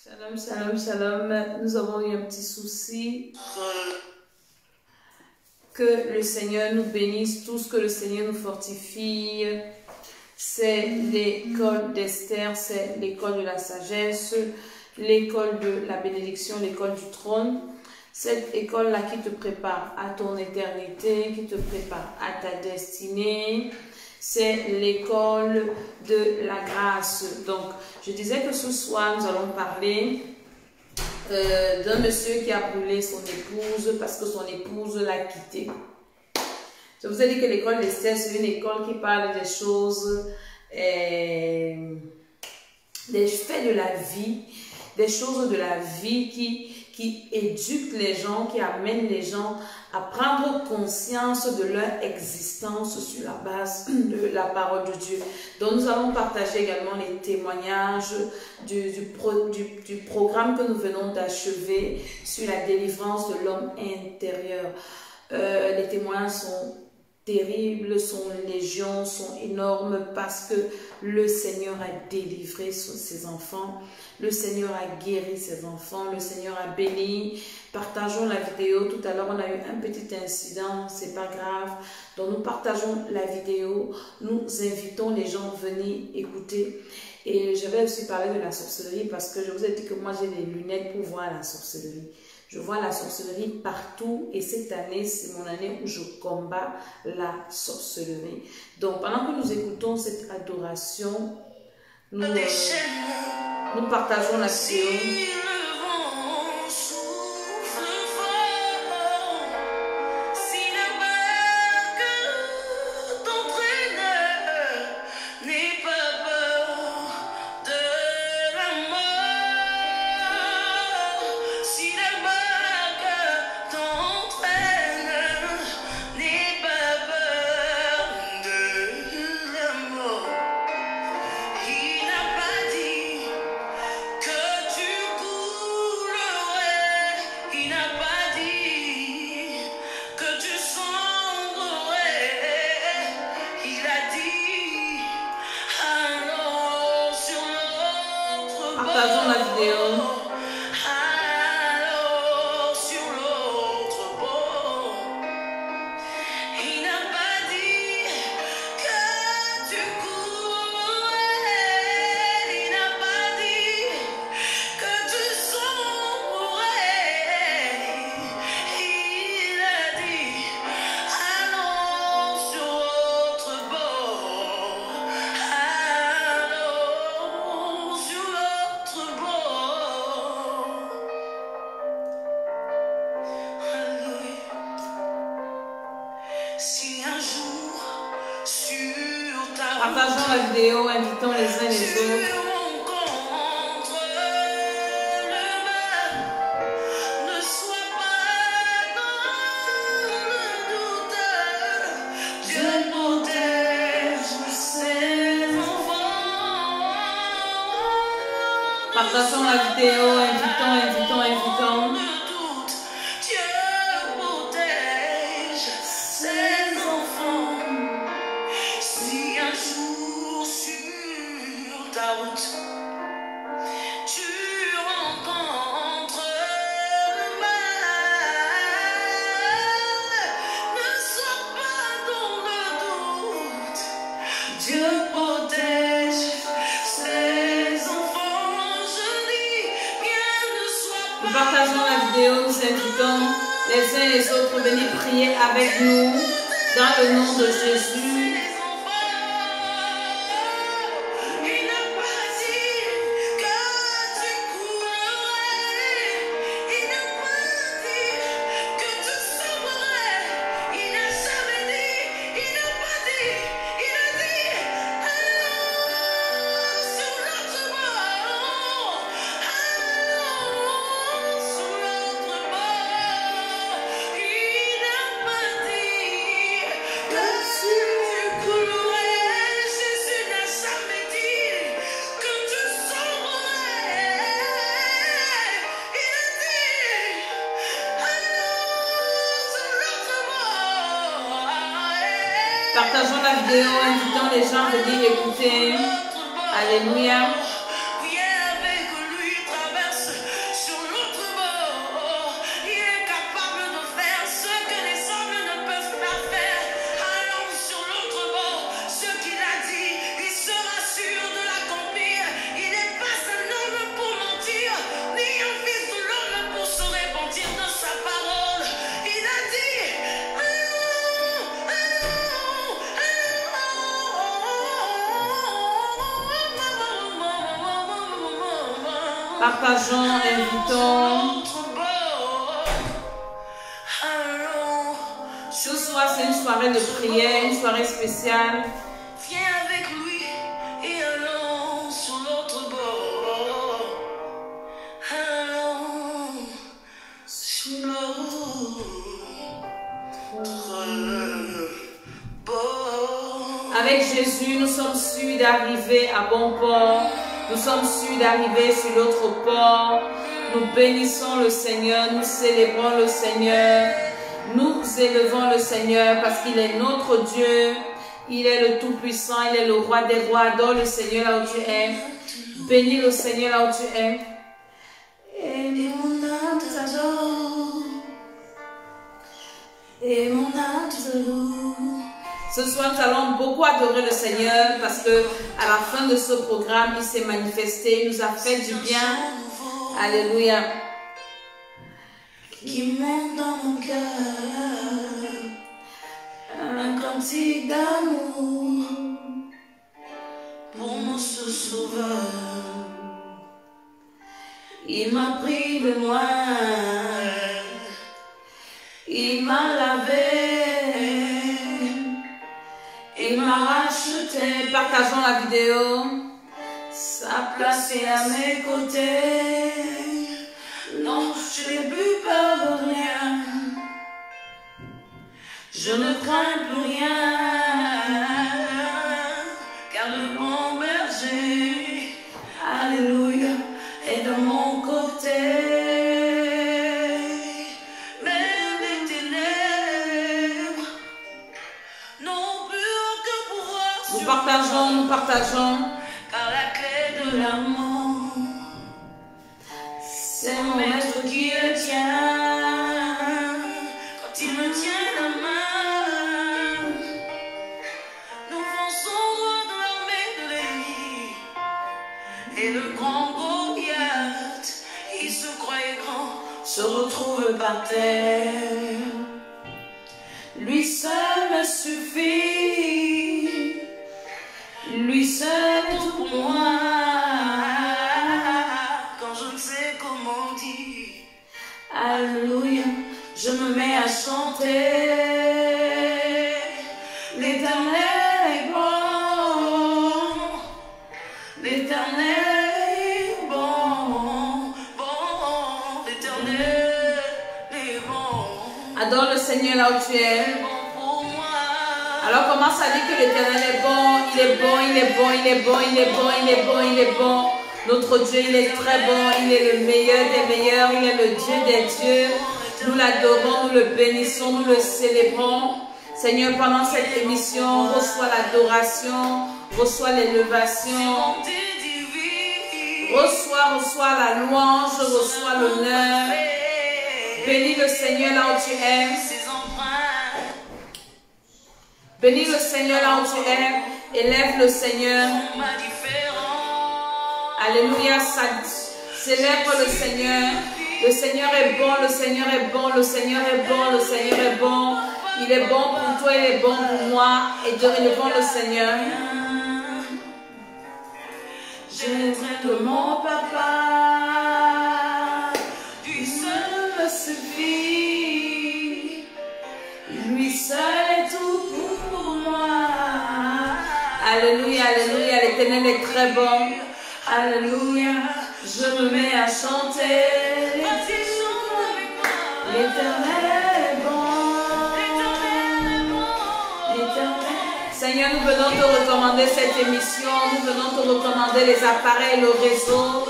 Shalom, shalom, shalom. Nous avons eu un petit souci. Que le Seigneur nous bénisse, tout ce que le Seigneur nous fortifie. C'est l'école d'Esther, c'est l'école de la sagesse, l'école de la bénédiction, l'école du trône. Cette école-là qui te prépare à ton éternité, qui te prépare à ta destinée. C'est l'école de la grâce. Donc, je disais que ce soir, nous allons parler d'un monsieur qui a brûlé son épouse parce que son épouse l'a quitté. Je vous ai dit que l'école d'Esther, c'est une école qui parle des choses, des faits de la vie, des choses de la vie qui éduquent les gens, qui amènent les gens à prendre conscience de leur existence sur la base de la parole de Dieu. Donc nous allons partager également les témoignages du programme que nous venons d'achever sur la délivrance de l'homme intérieur. Les témoignages sont terribles, sont légion, sont énormes parce que le Seigneur a délivré ses enfants, le Seigneur a guéri ses enfants, le Seigneur a béni. Partageons la vidéo. Tout à l'heure, on a eu un petit incident, c'est pas grave. Donc, nous partageons la vidéo. Nous invitons les gens à venir écouter. Et je vais aussi parler de la sorcellerie parce que je vous ai dit que moi, j'ai des lunettes pour voir la sorcellerie. Je vois la sorcellerie partout et cette année, c'est mon année où je combats la sorcellerie. Donc, pendant que nous écoutons cette adoration, nous partageons la vidéo. Partageons la vidéo. Partageons la vidéo, invitons les uns les autres. Partageons la vidéo, invitons. Nous partageons la vidéo, nous invitons les uns et les autres à venir prier avec nous dans le nom de Jésus. Partageons la vidéo, invitons les gens à venir écouter. Alléluia. Partageons, invitons. Ce soir, c'est une soirée de prière, une soirée spéciale. Viens avec lui et allons sur l'autre bord. Allons sur l'autre bord. Avec Jésus, nous sommes sûrs d'arriver à bon port. Nous sommes sûrs d'arriver sur l'autre port. Nous bénissons le Seigneur, nous célébrons le Seigneur. Nous élevons le Seigneur parce qu'il est notre Dieu. Il est le Tout-Puissant, il est le Roi des Rois. Adore le Seigneur là où tu es. Bénis le Seigneur là où tu es. Et mon âme t'adore. Et mon âme te loue. Ce soir, nous allons beaucoup adorer le Seigneur parce que à la fin de ce programme, il s'est manifesté, il nous a fait du bien. Alléluia. Qui monte dans mon cœur, un cantique d'amour pour mon seul sauveur. Il m'a pris de loin, il m'a lavé, il m'a racheté. Partageons la vidéo. Sa place est à mes côtés. Non, je n'ai plus peur de rien. Je ne crains plus rien. Car le bon berger, alléluia, est de mon côté. Même les ténèbres n'ont plus aucun pouvoir sur moi. Nous partageons. Car la clé de l'amour, c'est mon maître qui le tient. Quand il me tient la main, nous fonçons droit dans l'armée de l'ennemi. Et le grand Goliath, il se croyait grand, se retrouve par terre. Lui seul me suffit. Lui seul est tout pour moi. Quand je ne sais comment dire, alléluia, je me mets à chanter. L'Éternel est bon. L'Éternel est bon. Bon, l'Éternel est bon. Adore le Seigneur là où tu es. Alors commence à dire que l'Éternel est bon, il est bon, il est bon, il est bon, il est bon, il est bon, il est bon. Notre Dieu, il est très bon, il est le meilleur des meilleurs, il est le Dieu des dieux. Nous l'adorons, nous le bénissons, nous le célébrons. Seigneur, pendant cette émission, reçois l'adoration, reçois l'élévation, reçois la louange, reçois l'honneur. Bénis le Seigneur là où tu es. Bénis le Seigneur là où tu es. Élève le Seigneur. Alléluia. Célèbre le Seigneur. Le Seigneur est bon, le Seigneur est bon, le Seigneur est bon, le Seigneur est bon. Il est bon pour toi, il est bon pour moi. Et Dieu élevons le Seigneur. Je traite de mon papa. Lui seul me suffit. Lui seul est tout pour moi. Alléluia, alléluia. L'Éternel est très bon. Alléluia. Je me mets à chanter. L'Éternel est bon. L'Éternel. Seigneur, nous venons te recommander cette émission. Nous venons te recommander les appareils, le réseau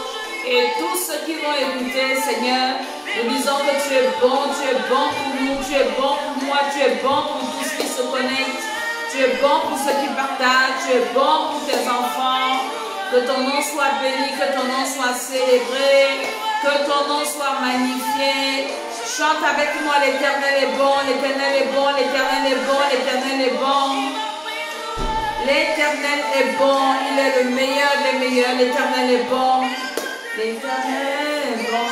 et tous ceux qui vont écouter, Seigneur. Nous disons que tu es bon pour nous, tu es bon pour moi, tu es bon pour tous ceux qui se connectent, tu es bon pour ceux qui partagent, tu es bon pour tes enfants. Que ton nom soit béni, que ton nom soit célébré, que ton nom soit magnifié. Chante avec moi, l'Éternel est bon, l'Éternel est bon, l'Éternel est bon, l'Éternel est bon. L'Éternel est bon, il est le meilleur des meilleurs, l'Éternel est bon. L'Éternel est bon.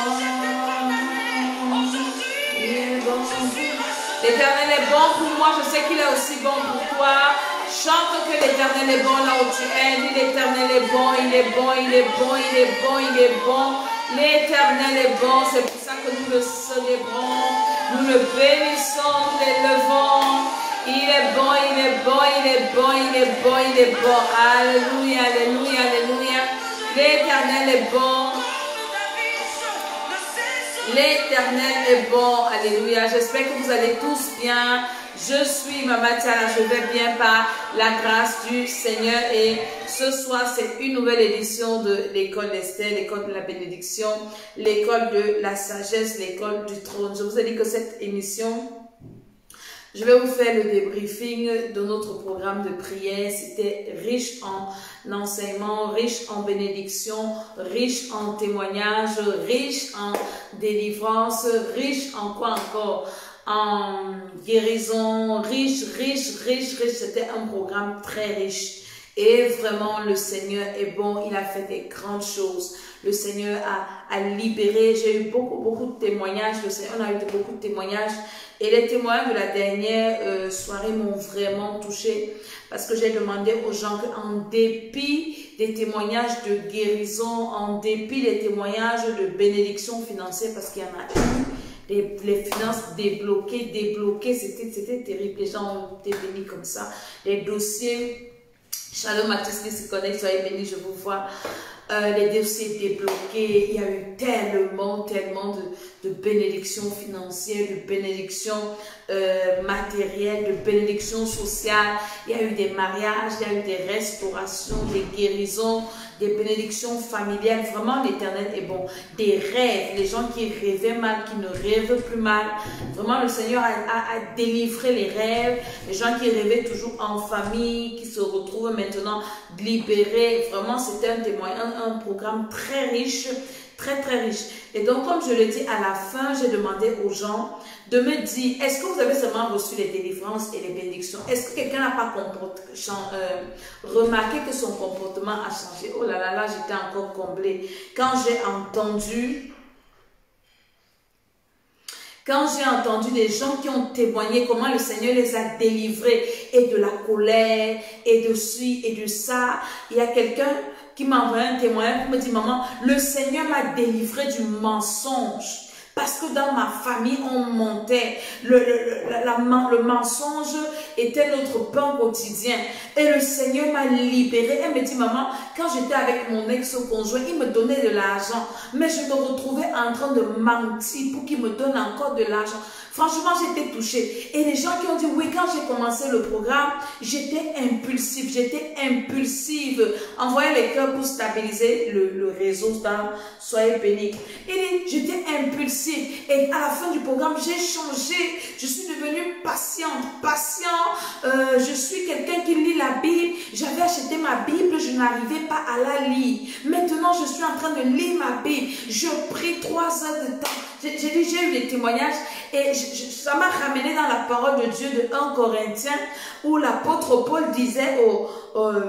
L'Éternel est bon pour moi, je sais qu'il est aussi bon pour toi. Chante que l'Éternel est bon là où tu es. Dis l'Éternel est bon, il est bon, il est bon, il est bon, il est bon. L'éternel est bon, c'est pour ça que nous le célébrons, nous le bénissons, nous l'élevons. Il est bon, il est bon, il est bon, il est bon, il est bon. Alléluia, alléluia, alléluia. L'éternel est bon. L'éternel est bon. Alléluia. J'espère que vous allez tous bien. Je suis Maman Tiala, je vais bien par la grâce du Seigneur. Et ce soir, c'est une nouvelle édition de l'école d'Esther, l'école de la bénédiction, l'école de la sagesse, l'école du trône. Je vous ai dit que cette émission, je vais vous faire le débriefing de notre programme de prière. C'était riche en enseignement, riche en bénédiction, riche en témoignages, riche en délivrance, riche en quoi encore? En guérison, riche. C'était un programme très riche. Et vraiment, le Seigneur est bon. Il a fait des grandes choses. Le Seigneur a libéré. J'ai eu beaucoup de témoignages. Le Seigneur, on a eu beaucoup de témoignages. Et les témoignages de la dernière soirée m'ont vraiment touché. Parce que j'ai demandé aux gens qu'en dépit des témoignages de guérison, en dépit des témoignages de bénédiction financière, parce qu'il y en a eu, les finances débloquées, c'était terrible. Les gens ont été bénis comme ça. Les dossiers, Shalom à tous qui se connectent, soyez bénis, je vous vois. Les dossiers débloqués, il y a eu tellement de bénédictions financières, de bénédictions matérielles, de bénédictions sociales. Il y a eu des mariages, il y a eu des restaurations, des guérisons, des bénédictions familiales. Vraiment, l'Éternel est bon. Des rêves, les gens qui rêvaient mal, qui ne rêvent plus mal. Vraiment, le Seigneur a délivré les rêves. Les gens qui rêvaient toujours en famille, qui se retrouvent maintenant libérés. Vraiment, c'était un programme très riche, très riche. Et donc, comme je le dis, à la fin, j'ai demandé aux gens de me dire, est-ce que vous avez seulement reçu les délivrances et les bénédictions? Est-ce que quelqu'un n'a pas remarqué que son comportement a changé? Oh là là, j'étais encore comblée. Quand j'ai entendu des gens qui ont témoigné comment le Seigneur les a délivrés et de la colère et de ci et de ça, il y a quelqu'un qui m'a envoyé un témoignage pour me dire, maman, le Seigneur m'a délivré du mensonge. Parce que dans ma famille, on montait. Le mensonge était notre pain quotidien. Et le Seigneur m'a libérée. Elle me dit, maman, quand j'étais avec mon ex-conjoint, il me donnait de l'argent. Mais je me retrouvais en train de mentir pour qu'il me donne encore de l'argent. Franchement, j'étais touchée. Et les gens qui ont dit, oui, quand j'ai commencé le programme, j'étais impulsive. Envoyez les cœurs pour stabiliser le réseau. Soyez bénis. Et j'étais impulsive. Et à la fin du programme, j'ai changé. Je suis devenue patiente. Je suis quelqu'un qui lit la Bible. J'avais acheté ma Bible, je n'arrivais pas à la lire. Maintenant, je suis en train de lire ma Bible. Je prie 3 heures de temps. J'ai eu des témoignages et ça m'a ramené dans la parole de Dieu de 1 Corinthiens où l'apôtre Paul disait,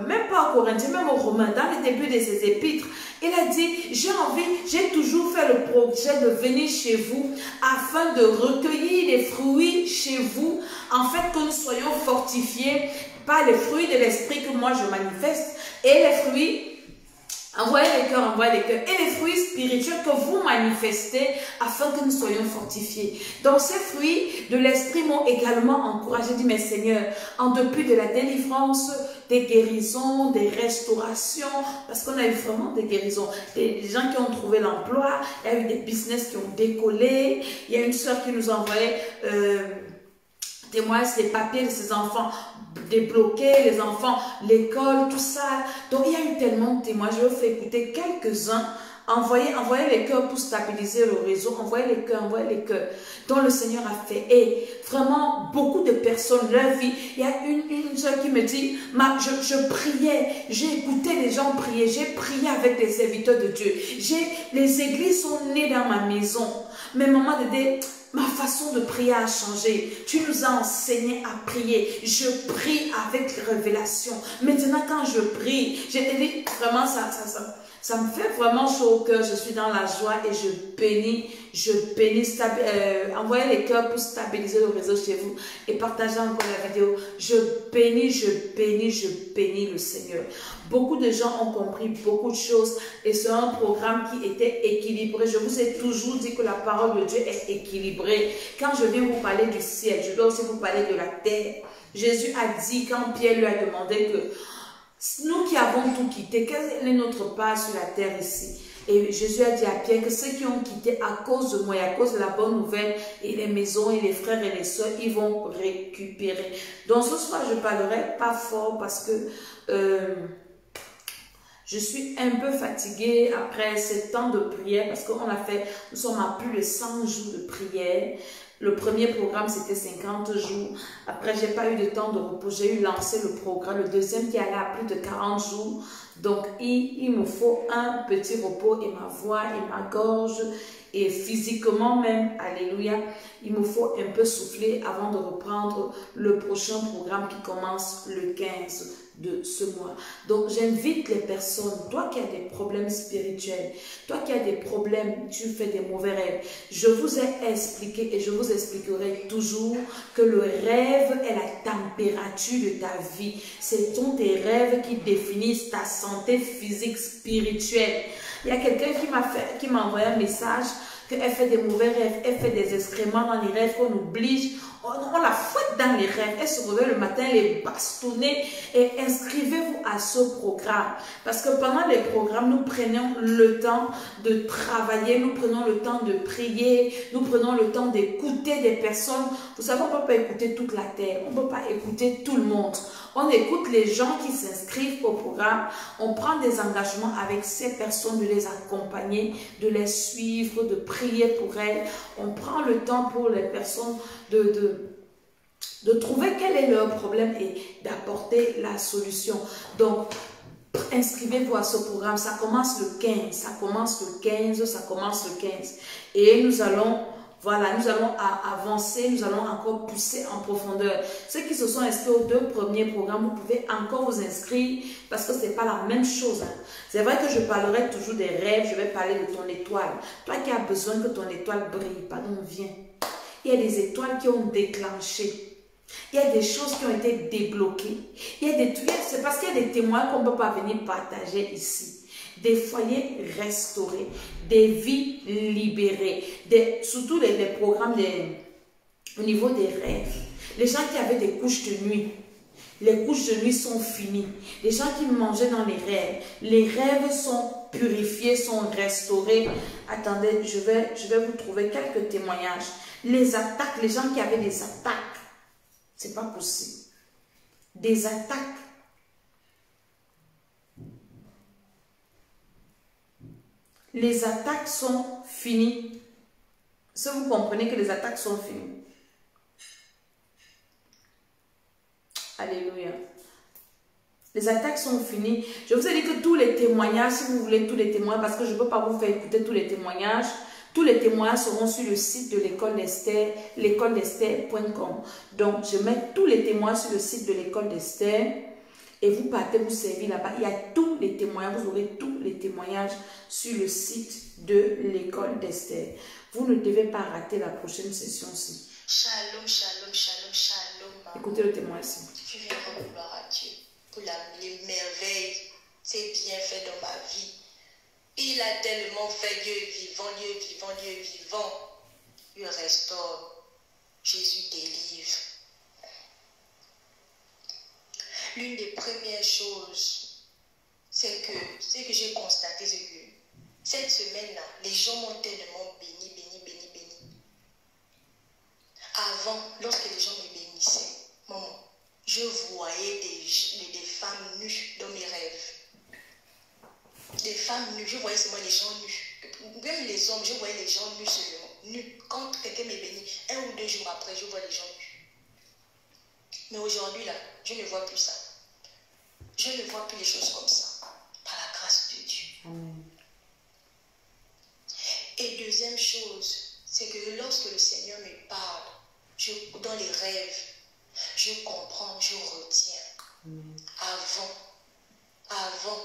même pas aux Corinthiens, même aux Romains, dans le début de ses épîtres, il a dit, j'ai toujours fait le projet de venir chez vous afin de recueillir des fruits chez vous, en fait que nous soyons fortifiés par les fruits de l'esprit que moi je manifeste et les fruits. Envoyez les cœurs. Et les fruits spirituels que vous manifestez afin que nous soyons fortifiés. Donc ces fruits de l'esprit m'ont également encouragé. J'ai dit, mais Seigneur, en dépit de la délivrance, des guérisons, des restaurations, parce qu'on a eu vraiment des guérisons. Des gens qui ont trouvé l'emploi, il y a eu des business qui ont décollé. Il y a une soeur qui nous envoyait témoigne les papiers de ses enfants débloqués, les enfants, l'école, tout ça. Donc, il y a eu tellement de témoins. Je vais vous faire écouter quelques-uns. Envoyez les cœurs pour stabiliser le réseau. Envoyez les cœurs. Dont le Seigneur a fait. Et vraiment, beaucoup de personnes, leur vie. Il y a une soeur qui me dit, je priais, j'ai écouté les gens prier, j'ai prié avec les serviteurs de Dieu. Les églises sont nées dans ma maison. Mais maman Dédé, ma façon de prier a changé. Tu nous as enseigné à prier. Je prie avec révélation. Maintenant, quand je prie, j'ai dit vraiment ça me fait vraiment chaud au cœur. Je suis dans la joie et je Je bénis, envoyez les cœurs pour stabiliser le réseau chez vous et partagez encore la vidéo. Je bénis le Seigneur. Beaucoup de gens ont compris beaucoup de choses et c'est un programme qui était équilibré. Je vous ai toujours dit que la parole de Dieu est équilibrée. Quand je viens vous parler du ciel, je dois aussi vous parler de la terre. Jésus a dit, quand Pierre lui a demandé que nous qui avons tout quitté, quelle est notre part sur la terre ici? Et Jésus a dit à Pierre que ceux qui ont quitté à cause de moi et à cause de la bonne nouvelle et les maisons et les frères et les soeurs, ils vont récupérer. Donc ce soir, je ne parlerai pas fort parce que je suis un peu fatiguée après ce temps de prière parce qu'on a fait, nous sommes à plus de 100 jours de prière. Le premier programme, c'était 50 jours. Après, j'ai pas eu de temps de repos. J'ai eu lancé le programme. Le deuxième qui allait à plus de 40 jours. Donc, il me faut un petit repos et ma voix et ma gorge et physiquement même, alléluia, il me faut un peu souffler avant de reprendre le prochain programme qui commence le 15 de ce mois. Donc, j'invite les personnes, toi qui as des problèmes spirituels, toi qui as des problèmes, tu fais des mauvais rêves. Je vous ai expliqué et je vous expliquerai toujours que le rêve est la température de ta vie. Ce sont tes rêves qui définissent ta santé physique, spirituelle. Il y a quelqu'un qui m'a envoyé un message qu'elle fait des mauvais rêves, elle fait des excréments dans les rêves, qu'on oblige, on la fouette dans les rêves, elle se réveille le matin, elle est bastonnée et inscrivez-vous à ce programme. Parce que pendant les programmes, nous prenons le temps de travailler, nous prenons le temps de prier, nous prenons le temps d'écouter des personnes. Vous savez, on ne peut pas écouter toute la terre, on ne peut pas écouter tout le monde. On écoute les gens qui s'inscrivent au programme, on prend des engagements avec ces personnes, de les accompagner, de les suivre, de prier pour elles. On prend le temps pour les personnes de trouver quel est leur problème et d'apporter la solution. Donc, inscrivez-vous à ce programme. Ça commence le 15, ça commence le 15. Et nous allons... Voilà, nous allons avancer, nous allons encore pousser en profondeur. Ceux qui se sont inscrits aux 2 premiers programmes, vous pouvez encore vous inscrire parce que ce n'est pas la même chose. Hein. C'est vrai que je parlerai toujours des rêves, je vais parler de ton étoile. Toi qui as besoin que ton étoile brille, pardon, viens. Il y a des étoiles qui ont déclenché. Il y a des choses qui ont été débloquées. C'est parce qu'il y a des témoins qu'on ne peut pas venir partager ici. Des foyers restaurés, des vies libérées, surtout les programmes au niveau des rêves. Les gens qui avaient des couches de nuit, les couches de nuit sont finies. Les gens qui mangeaient dans les rêves sont purifiés, sont restaurés. Attendez, je vais vous trouver quelques témoignages. Les attaques, les gens qui avaient des attaques, c'est pas possible. Des attaques. Les attaques sont finies. Si vous comprenez que les attaques sont finies. Alléluia. Les attaques sont finies. Je vous ai dit que tous les témoignages, si vous voulez tous les témoignages, parce que je ne peux pas vous faire écouter tous les témoignages seront sur le site de l'école d'Esther, l'écoledesther.com. Donc, je mets tous les témoignages sur le site de l'école d'Esther. Et vous partez vous servir là-bas. Il y a tous les témoignages. Vous aurez tous les témoignages sur le site de l'école d'Esther. Vous ne devez pas rater la prochaine session-ci. Shalom, shalom, shalom, shalom. Écoutez le témoignage. Je viens rendre gloire à Dieu pour les merveilles, ses bienfaits dans ma vie. Il a tellement fait. Dieu est vivant, Dieu est vivant, Dieu est vivant. Il restaure. Jésus délivre. L'une des premières choses, c'est que j'ai constaté, c'est que cette semaine-là, les gens m'ont tellement béni. Avant, lorsque les gens me bénissaient, maman, je voyais des femmes nues dans mes rêves. Des femmes nues, je voyais seulement les gens nus. Même les hommes, je voyais les gens nus seulement. Nus. Quand quelqu'un me bénit, 1 ou 2 jours après, je vois les gens nus. Mais aujourd'hui, là, je ne vois plus ça. Je ne vois plus les choses comme ça. Par la grâce de Dieu. Amen. Et deuxième chose, c'est que lorsque le Seigneur me parle, dans les rêves, je comprends, je retiens. Amen. Avant,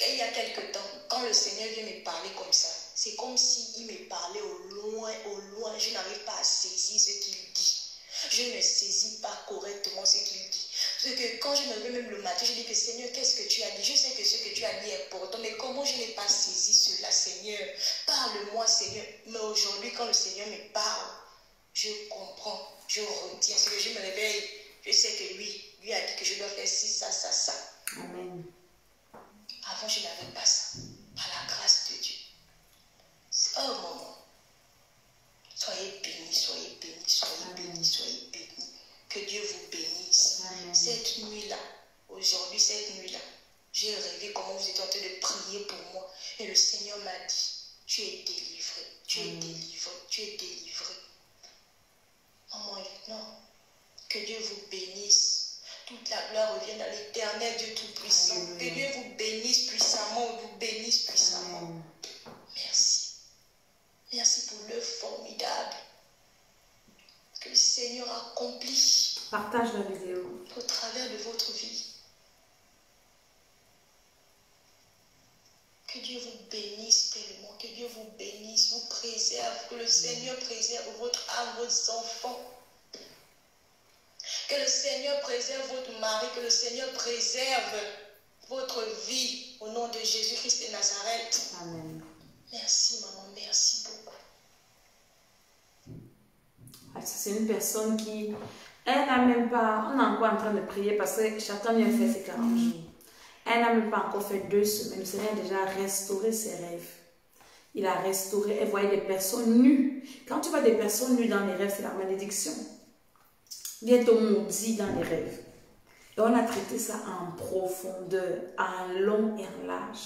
il y a quelque temps, quand le Seigneur vient me parler comme ça, C'est comme s'il me parlait au loin, je n'arrive pas à saisir ce qu'il dit. Je ne saisis pas correctement ce qu'il dit. Parce que quand je me lève même le matin, je dis que Seigneur, qu'est-ce que tu as dit? Je sais que ce que tu as dit est important, mais comment je n'ai pas saisi cela, Seigneur? Parle-moi, Seigneur. Mais aujourd'hui, quand le Seigneur me parle, je comprends, je retiens. Ce que je me réveille, je sais que lui a dit que je dois faire ci, ça, ça, ça. Amen. Avant, je n'avais pas ça. Par la grâce de Dieu. Oh, maman. Soyez bénis, soyez bénis, soyez bénis, soyez bénis. Que Dieu vous bénisse. Amen. Cette nuit-là, aujourd'hui, cette nuit-là, j'ai rêvé comment vous étiez en train de prier pour moi. Et le Seigneur m'a dit, tu es délivré, tu es délivré, tu es délivré. Maman, non. Que Dieu vous bénisse. Toute la gloire revient à l'Éternel Dieu Tout-Puissant. Que Dieu vous bénisse puissamment, vous bénisse puissamment. Amen. Merci. Merci pour l'œuvre formidable que le Seigneur accomplit. Partage la vidéo. Au travers de votre vie. Que Dieu vous bénisse tellement. Que Dieu vous bénisse, vous préserve. Que le Seigneur préserve votre âme, vos enfants. Que le Seigneur préserve votre mari. Que le Seigneur préserve votre vie. Au nom de Jésus-Christ de Nazareth. Amen. Merci, maman. Merci beaucoup. C'est une personne qui, elle n'a même pas, on est encore en train de prier parce que chacun vient faire ses 40 jours. Elle n'a même pas encore fait 2 semaines. Le Seigneur a déjà restauré ses rêves. Il a restauré, elle voyait des personnes nues. Quand tu vois des personnes nues dans les rêves, c'est la malédiction. Bientôt maudit dans les rêves. Et on a traité ça en profondeur, en long et en large.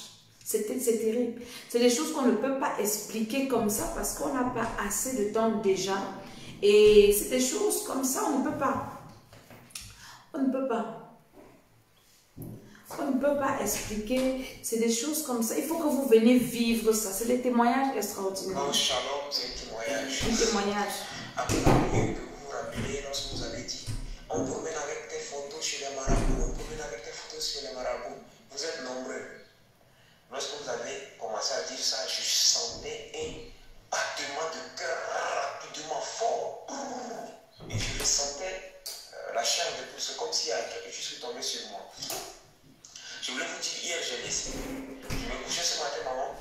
C'est terrible. C'est des choses qu'on ne peut pas expliquer comme ça parce qu'on n'a pas assez de temps déjà. Et c'est des choses comme ça, on ne peut pas. On ne peut pas. On ne peut pas expliquer. C'est des choses comme ça. Il faut que vous venez vivre ça. C'est des témoignages extraordinaires. Quand Shalom, c'est un témoignage. Un témoignage. Après la prière que vous vous rappelez lorsque vous avez dit, on promène avec tes photos chez les marabouts, on promène avec tes photos chez les marabouts. Vous êtes nombreux. Lorsque vous avez commencé à dire ça, je sentais un battement de cœur rapidement fort. Et je ressentais la chair de tout ce, comme s'il y a quelque chose qui tombait sur moi. Je voulais vous dire, hier j'ai laissé. Je me couchais ce matin, maman.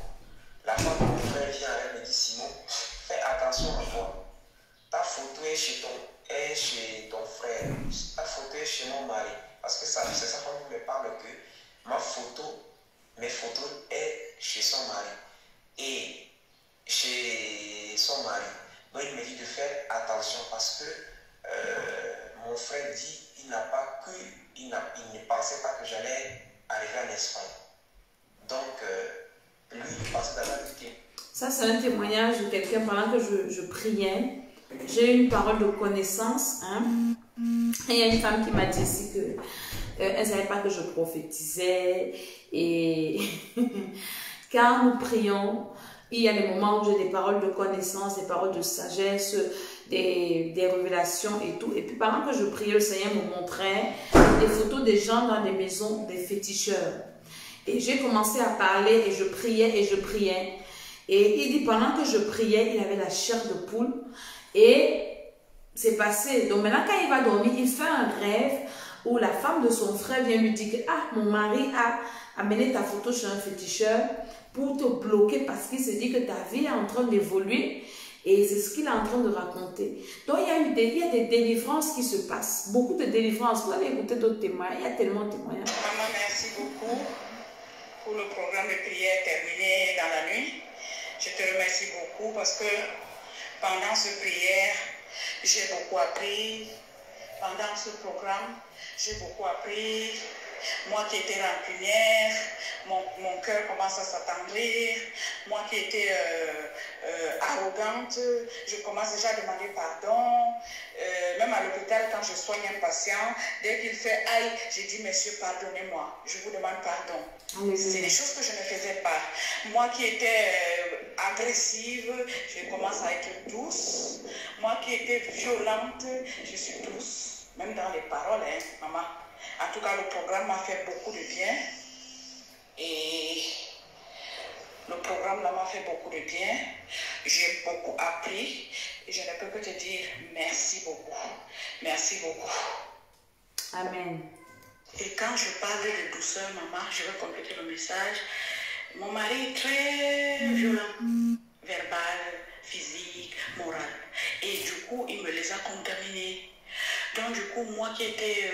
La femme de mon frère vient elle me dit, Simon, fais attention à toi. Ta photo est chez ton frère. Ta photo est chez mon mari. Parce que c'est sa femme qui me parle que mes photos est chez son mari. Et chez son mari. Donc il me dit de faire attention parce que mon frère dit il ne pensait pas que j'allais arriver en Espagne. Donc lui il pensait d'avoir dit. Ça c'est un témoignage de quelqu'un pendant que je priais. J'ai eu une parole de connaissance. Hein? Et il y a une femme qui m'a dit ici que elle ne savait pas que je prophétisais. Et quand nous prions, il y a des moments où j'ai des paroles de connaissance, des paroles de sagesse, des révélations et tout. Et puis pendant que je priais, le Seigneur me montrait des photos des gens dans des maisons, des féticheurs. Et j'ai commencé à parler et je priais et je priais. Et il dit pendant que je priais, il avait la chair de poule. Et c'est passé. Donc maintenant quand il va dormir, il fait un rêve où la femme de son frère vient lui dire que ah, mon mari a amené ta photo chez un féticheur pour te bloquer parce qu'il se dit que ta vie est en train d'évoluer et c'est ce qu'il est en train de raconter. Donc il y a des délivrances qui se passent, beaucoup de délivrances. Vous allez écouter d'autres témoignages, il y a tellement de témoignages. Maman, merci beaucoup pour le programme de prière terminé dans la nuit. Je te remercie beaucoup parce que pendant cette prière, j'ai beaucoup appris. Pendant ce programme, j'ai beaucoup appris. Moi qui étais rancunière, mon cœur commence à s'attendrir. Moi qui étais arrogante, je commence déjà à demander pardon. Même à l'hôpital, quand je soigne un patient, dès qu'il fait aïe, je dis monsieur, pardonnez-moi, je vous demande pardon. C'est des choses que je ne faisais pas. Moi qui étais agressive, je commence à être douce. Moi qui étais violente, je suis douce. Même dans les paroles, hein, maman. En tout cas, le programme m'a fait beaucoup de bien. Et le programme programme-là m'a fait beaucoup de bien. J'ai beaucoup appris. Et je ne peux que te dire merci beaucoup. Merci beaucoup. Amen. Et quand je parle de douceur, maman, je vais compléter le message. Mon mari est très violent, verbal, physique, moral. Et du coup, il me les a contaminés. Donc du coup, moi qui étais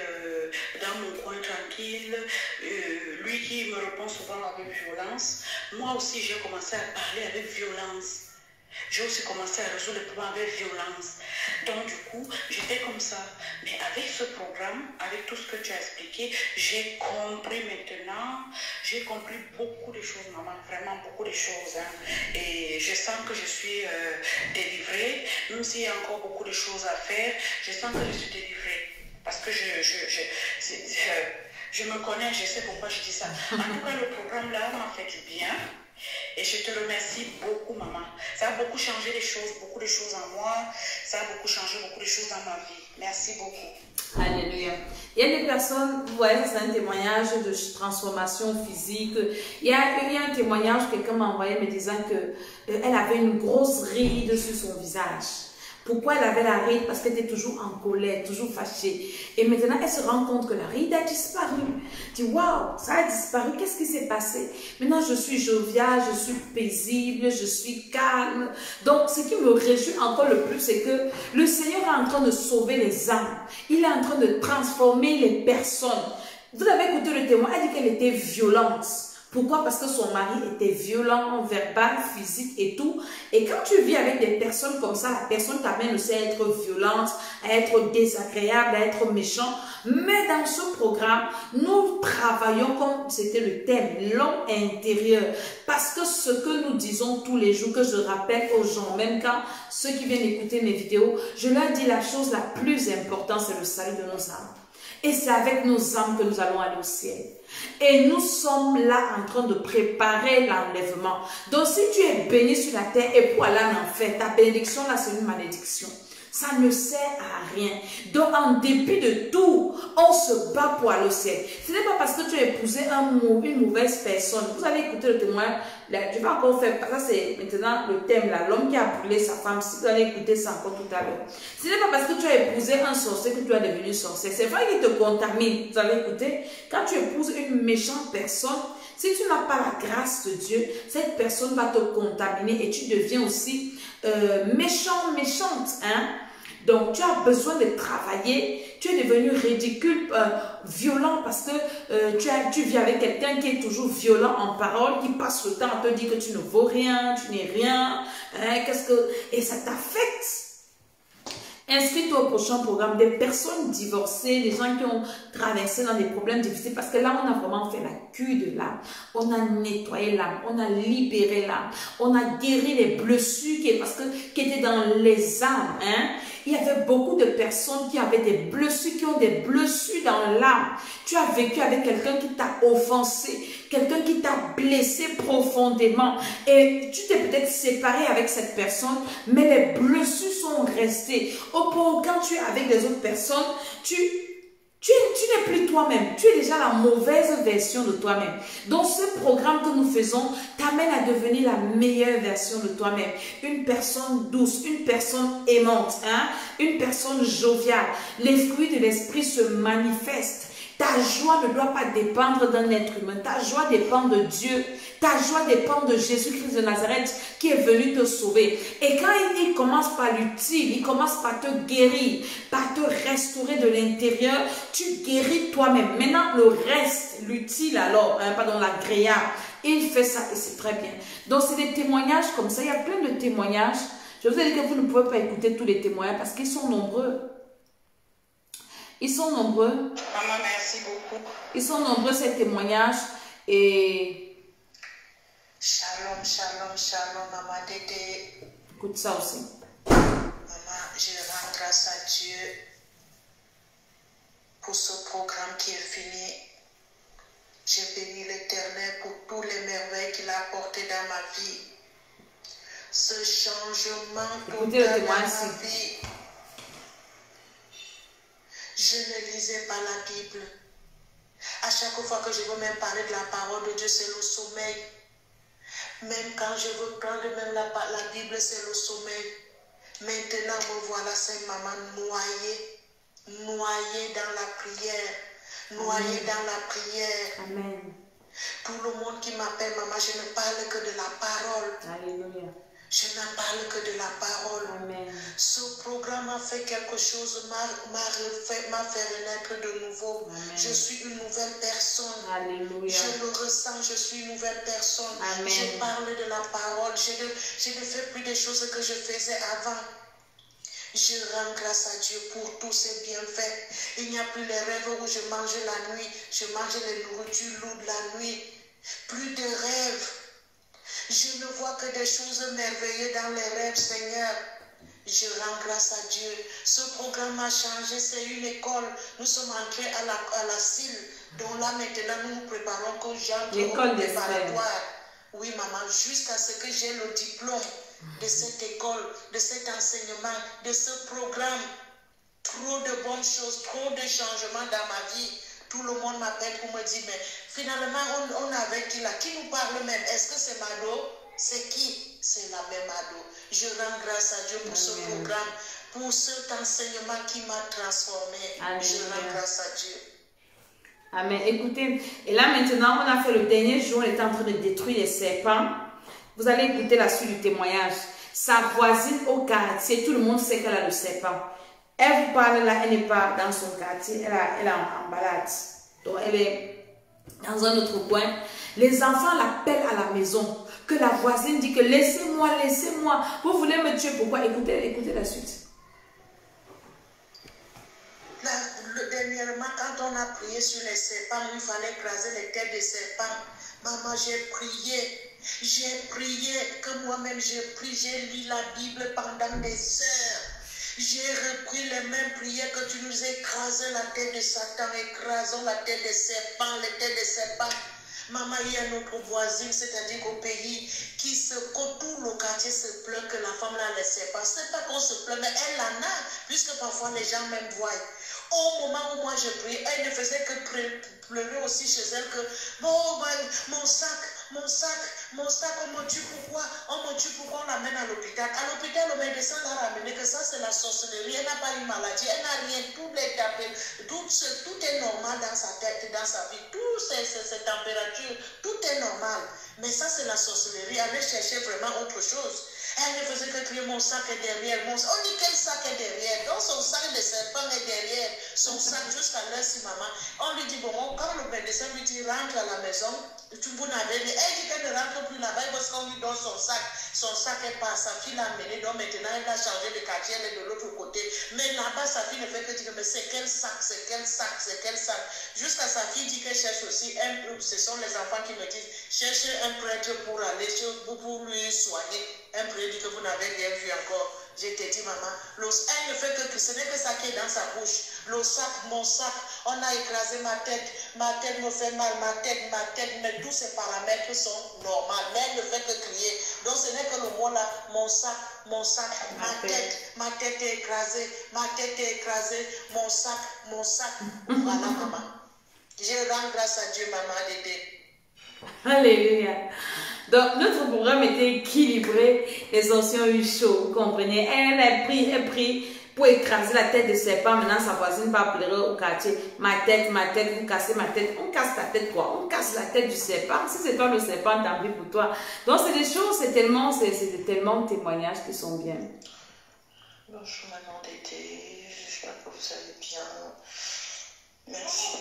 dans mon coin tranquille, lui qui me répond souvent avec violence, moi aussi j'ai commencé à parler avec violence. J'ai aussi commencé à résoudre les problèmes avec violence. Donc du coup, j'étais comme ça. Mais avec ce programme, avec tout ce que tu as expliqué, j'ai compris maintenant, j'ai compris beaucoup de choses, maman, vraiment beaucoup de choses. Hein. Et je sens que je suis délivrée, même s'il y a encore beaucoup de choses à faire, je sens que je suis délivrée. Parce que je me connais, je sais pourquoi je dis ça. En tout cas, le programme là m'a fait du bien. Et je te remercie beaucoup, maman. Ça a beaucoup changé les choses, beaucoup de choses en moi. Ça a beaucoup changé beaucoup de choses dans ma vie. Merci beaucoup. Alléluia. Il y a des personnes, vous voyez, c'est un témoignage de transformation physique. Il y a un témoignage que quelqu'un m'a envoyé me disant qu'elle avait une grosse ride sur son visage. Pourquoi elle avait la ride? Parce qu'elle était toujours en colère, toujours fâchée. Et maintenant, elle se rend compte que la ride a disparu. Elle dit, waouh, ça a disparu, qu'est-ce qui s'est passé? Maintenant, je suis joviale, je suis paisible, je suis calme. Donc, ce qui me réjouit encore le plus, c'est que le Seigneur est en train de sauver les âmes. Il est en train de transformer les personnes. Vous avez écouté le témoin, elle dit qu'elle était violente. Pourquoi? Parce que son mari était violent, verbal, physique et tout. Et quand tu vis avec des personnes comme ça, la personne t'amène aussi à être violente, à être désagréable, à être méchant. Mais dans ce programme, nous travaillons comme c'était le thème, l'homme intérieur. Parce que ce que nous disons tous les jours, que je rappelle aux gens, même quand ceux qui viennent écouter mes vidéos, je leur dis la chose la plus importante, c'est le salut de nos âmes. Et c'est avec nos âmes que nous allons aller au ciel. Et nous sommes là en train de préparer l'enlèvement. Donc si tu es béni sur la terre et pour aller en enfer, ta bénédiction là c'est une malédiction. Ça ne sert à rien. Donc en dépit de tout, on se bat pour aller au ciel. Ce n'est pas parce que tu as épousé une mauvaise personne. Vous allez écouter le témoin. Je vais encore faire, ça c'est maintenant le thème là, l'homme qui a brûlé sa femme. Si vous allez écouter ça encore tout à l'heure. Ce n'est pas parce que tu as épousé un sorcier que tu es devenu sorcier. C'est vrai qu'il te contamine. Vous allez écouter. Quand tu épouses une méchante personne, si tu n'as pas la grâce de Dieu, cette personne va te contaminer et tu deviens aussi méchant, méchante. Hein? Donc, tu as besoin de travailler. Tu es devenu ridicule, violent parce que tu vis avec quelqu'un qui est toujours violent en parole, qui passe le temps à te dire que tu ne vaux rien, tu n'es rien. Hein, et ça t'affecte. Inscris-toi au prochain programme. Des personnes divorcées, des gens qui ont traversé dans des problèmes difficiles. Parce que là, on a vraiment fait la cure de l'âme. On a nettoyé l'âme. On a libéré l'âme. On a guéri les blessures qui étaient dans les âmes. Hein? Il y avait beaucoup de personnes qui avaient des blessures, qui ont des blessures dans l'âme. Tu as vécu avec quelqu'un qui t'a offensé, quelqu'un qui t'a blessé profondément. Et tu t'es peut-être séparé avec cette personne, mais les blessures sont restées. Au point où quand tu es avec les autres personnes, tu n'es plus toi-même. Tu es déjà la mauvaise version de toi-même. Donc ce programme que nous faisons t'amène à devenir la meilleure version de toi-même. Une personne douce, une personne aimante, hein? Une personne joviale. Les fruits de l'esprit se manifestent. Ta joie ne doit pas dépendre d'un être humain. Ta joie dépend de Dieu. Ta joie dépend de Jésus-Christ de Nazareth qui est venu te sauver. Et quand il commence par l'utile, il commence par te guérir, par te restaurer de l'intérieur, tu guéris toi-même. Maintenant, le reste, l'utile alors, pardon, l'agréable, il fait ça et c'est très bien. Donc, c'est des témoignages comme ça. Il y a plein de témoignages. Je vous ai dit que vous ne pouvez pas écouter tous les témoignages parce qu'ils sont nombreux. Ils sont nombreux. Maman, merci beaucoup. Ils sont nombreux ces témoignages et... Shalom, shalom, shalom, maman Dédé. Écoute ça aussi. Maman, je rends grâce à Dieu pour ce programme qui est fini. Je bénis l'Éternel pour tous les merveilles qu'il a apportées dans ma vie. Ce changement total dans ma vie. Je ne lisais pas la Bible. À chaque fois que je veux même parler de la parole de Dieu, c'est le sommeil. Même quand je veux prendre même la Bible, c'est le sommeil. Maintenant, me voilà, c'est maman noyée dans la prière. Noyée dans la prière. Amen. Tout le monde qui m'appelle maman, je ne parle que de la parole. Alléluia. Je ne parle que de la parole. Amen. Ce programme a fait quelque chose, m'a fait renaître de nouveau. Amen. Je suis une nouvelle personne. Alléluia. Je le ressens, je suis une nouvelle personne. Amen. Je parle de la parole. Je ne fais plus des choses que je faisais avant. Je rends grâce à Dieu pour tous ses bienfaits. Il n'y a plus les rêves où je mangeais la nuit. Je mangeais les nourritures lourdes la nuit. Plus de rêves. Je ne vois que des choses merveilleuses dans les rêves, Seigneur. Je rends grâce à Dieu. Ce programme a changé, c'est une école. Nous sommes entrés à la CIL, dont là maintenant nous nous préparons que j'entre au préparatoire. Oui, maman, jusqu'à ce que j'ai le diplôme de cette école, de cet enseignement, de ce programme. Trop de bonnes choses, trop de changements dans ma vie. Tout le monde m'appelle pour me dire, mais finalement, on avait qui là? Qui nous parle même? Est-ce que c'est Mado? C'est qui? C'est la même Mado. Je rends grâce à Dieu pour ce programme, pour cet enseignement qui m'a transformé. Amen. Je rends grâce à Dieu. Amen. Écoutez, et là maintenant, on a fait le dernier jour, on est en train de détruire les serpents. Vous allez écouter la suite du témoignage. Sa voisine au quartier, tout le monde sait qu'elle a le serpent. Elle vous parle là, elle n'est pas dans son quartier, elle est en balade. Donc elle est dans un autre coin. Les enfants l'appellent à la maison. Que la voisine dit que laissez-moi, laissez-moi. Vous voulez me tuer, pourquoi? Écoutez la suite. Dernièrement, quand on a prié sur les serpents, il fallait écraser les têtes des serpents. Maman, j'ai prié, que moi-même j'ai prié, j'ai lu la Bible pendant des heures. J'ai repris les mêmes prières que tu nous écrasé la tête de Satan, écrasons la tête des serpents, les têtes des serpents. Maman, il y a notre voisine, c'est-à-dire qu'au pays, que tout le quartier se plaint que la femme là les serpents. C'est pas qu'on se plaint, mais elle en a, puisque parfois les gens même voient. Au moment où moi je priais, elle ne faisait que pleurer aussi chez elle que bon, mon sac, on me tue pourquoi? On me tue pourquoi on l'amène à l'hôpital? À l'hôpital, le médecin l'a ramené que ça c'est la sorcellerie, elle n'a pas une maladie, elle n'a rien, tout est normal dans sa tête, dans sa vie, toutes ces températures, tout est normal. Mais ça c'est la sorcellerie, elle cherchait vraiment autre chose. Elle ne faisait que crier mon sac est derrière. On dit quel sac est derrière? Donc son sac de serpent est derrière. Son sac jusqu'à l'heure si maman. On lui dit bon, quand le médecin lui dit rentre à la maison, vous n'avez rien. Elle dit qu'elle ne rentre plus là-bas parce qu'on lui donne son sac. Son sac est pas, sa fille l'a amené. Donc maintenant elle a changé de quartier, elle est de l'autre côté. Mais là-bas sa fille ne fait que dire mais c'est quel sac, c'est quel sac, c'est quel sac. Jusqu'à sa fille dit qu'elle cherche aussi ce sont les enfants qui me disent cherchez un prêtre pour aller pour lui soigner. Un prêtre dit que vous n'avez rien vu encore. Je t'ai dit, maman, elle ne fait que ce n'est que ça qui est dans sa bouche. Le sac, mon sac, on a écrasé ma tête me fait mal, ma tête, mais tous ces paramètres sont normaux. Mais elle ne fait que crier. Donc ce n'est que le mot là, mon sac, ma tête est écrasée, mon sac. Voilà, maman. Je rends grâce à Dieu, maman, Dédé. Alléluia. Donc, notre programme était équilibré. Les anciens ont eu chaud, vous comprenez. Elle a pris pour écraser la tête de serpent. Maintenant, sa voisine va pleurer au quartier. Ma tête, vous cassez ma tête. On casse ta tête quoi? On casse la tête du serpent. Si c'est toi le serpent, tant pis pour toi. Donc, c'est des choses, c'est tellement de témoignages qui sont bien. Bonjour, maman Dédé. J'espère que vous allez bien. Merci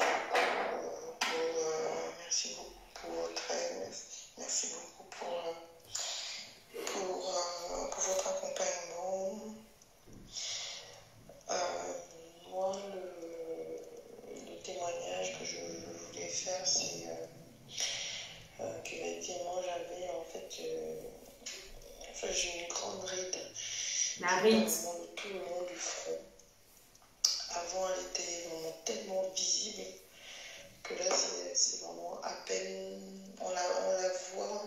beaucoup pour votre aide. Merci beaucoup pour votre accompagnement. Moi, le témoignage que je voulais faire, c'est qu'effectivement, j'avais en fait, j'ai une grande ride. La ride. Tout le long du front. Avant, elle était vraiment tellement visible que là, c'est vraiment à peine, on la voit,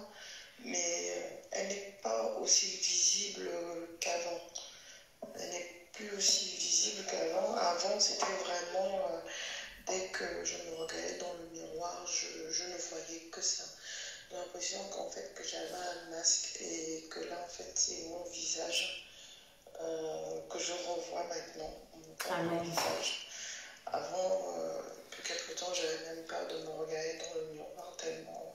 mais elle n'est pas aussi visible qu'avant. Elle n'est plus aussi visible qu'avant. Avant, c'était vraiment, dès que je me regardais dans le miroir, je ne voyais que ça. J'ai l'impression que en fait que j'avais un masque et que là en fait c'est mon visage que je revois maintenant, mon visage. Avant, depuis quelque temps, j'avais même peur de me regarder dans le miroir tellement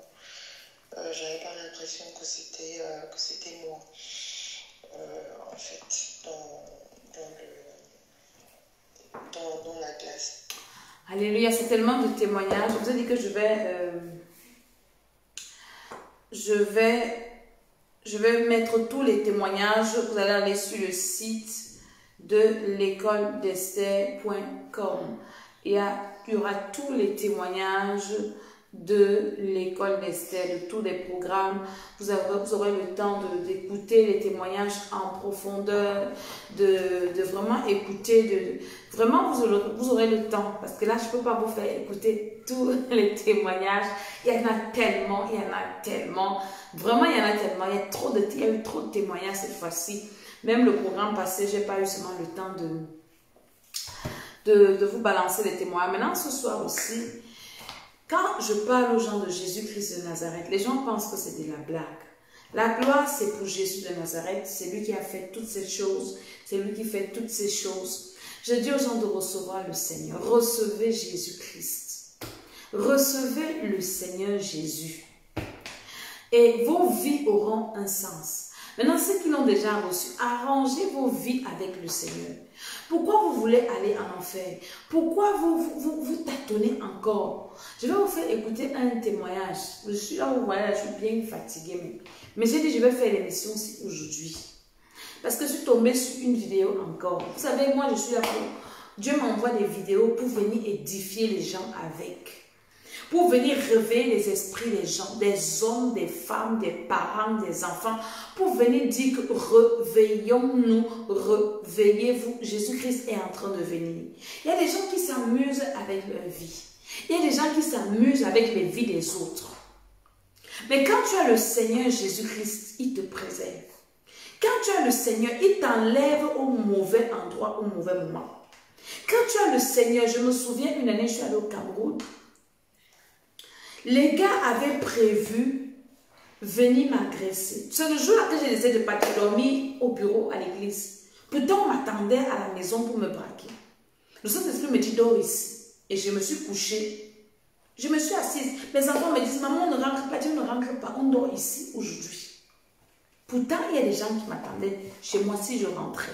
j'avais pas l'impression que c'était moi. En fait, dans la glace. Alléluia, c'est tellement de témoignages. Je vous ai dit que je vais mettre tous les témoignages. Vous allez aller sur le site de l'écoledesther.com. Il y aura tous les témoignages de l'école d'Esther, de tous les programmes. Vous aurez le temps d'écouter les témoignages en profondeur, de vraiment écouter, vraiment vous aurez le temps, parce que là je ne peux pas vous faire écouter tous les témoignages. Il y en a tellement, vraiment il y en a tellement, il y a eu trop de témoignages cette fois-ci. Même le programme passé, je n'ai pas eu seulement le temps de vous balancer les témoignages. Maintenant ce soir aussi, quand je parle aux gens de Jésus-Christ de Nazareth, les gens pensent que c'est de la blague. La gloire, c'est pour Jésus de Nazareth. C'est lui qui a fait toutes ces choses. C'est lui qui fait toutes ces choses. Je dis aux gens de recevoir le Seigneur. Recevez Jésus-Christ. Recevez le Seigneur Jésus. Et vos vies auront un sens. Maintenant, ceux qui l'ont déjà reçu, arrangez vos vies avec le Seigneur. Pourquoi vous voulez aller en enfer? Pourquoi vous tâtonnez encore? Je vais vous faire écouter un témoignage. Je suis là, vous voyez, je suis bien fatiguée. Mais j'ai dit, je vais faire l'émission aujourd'hui. Parce que je suis tombée sur une vidéo encore. Vous savez, moi, je suis là pour... Dieu m'envoie des vidéos pour venir édifier les gens avec. Pour venir réveiller les esprits des gens, des hommes, des femmes, des parents, des enfants, pour venir dire que réveillons-nous, réveillez-vous, Jésus-Christ est en train de venir. Il y a des gens qui s'amusent avec leur vie. Il y a des gens qui s'amusent avec les vies des autres. Mais quand tu as le Seigneur Jésus-Christ, il te préserve. Quand tu as le Seigneur, il t'enlève au mauvais endroit, au mauvais moment. Quand tu as le Seigneur, je me souviens une année, je suis allée au Cameroun. Les gars avaient prévu venir m'agresser. C'est le jour-là que j'ai décidé de partir dormir au bureau à l'église. Pourtant, on m'attendait à la maison pour me braquer. Le Saint-Esprit me dit, dors ici. Et je me suis couchée. Je me suis assise. Mes enfants me disent, maman, ne rentre pas, Dieu ne rentre pas. On dort ici aujourd'hui. Pourtant, il y a des gens qui m'attendaient chez moi si je rentrais.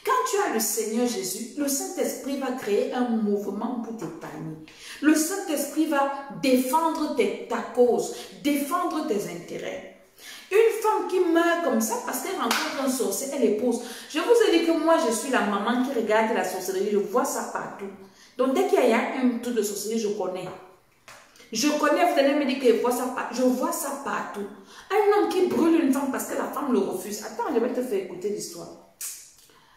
Quand tu as le Seigneur Jésus, le Saint-Esprit va créer un mouvement pour t'épargner. Le Saint-Esprit va défendre ta cause, défendre tes intérêts. Une femme qui meurt comme ça parce qu'elle rencontre un sorcier, elle épouse. Je vous ai dit que moi, je suis la maman qui regarde la sorcellerie, je vois ça partout. Donc, dès qu'il y a un truc de sorcellerie, je connais. Je connais, vous allez me dire que je vois ça partout. Un homme qui brûle une femme parce que la femme le refuse. Attends, je vais te faire écouter l'histoire.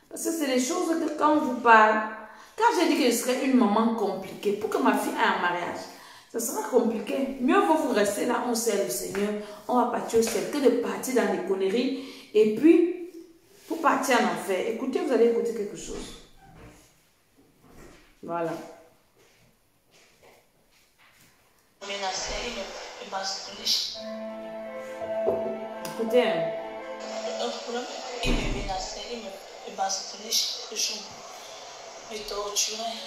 Parce que c'est des choses que quand on vous parle, quand j'ai dit que je serais une maman compliquée, pour que ma fille ait un mariage, ça sera compliqué. Mieux vaut vous rester là, on sert le Seigneur, on va partir au ciel, que de partir dans les conneries, et puis, pour partir en enfer. Écoutez, vous allez écouter quelque chose. Voilà. Écoutez. Il me menaçait, il me bastonnait chaque jour, me torturait,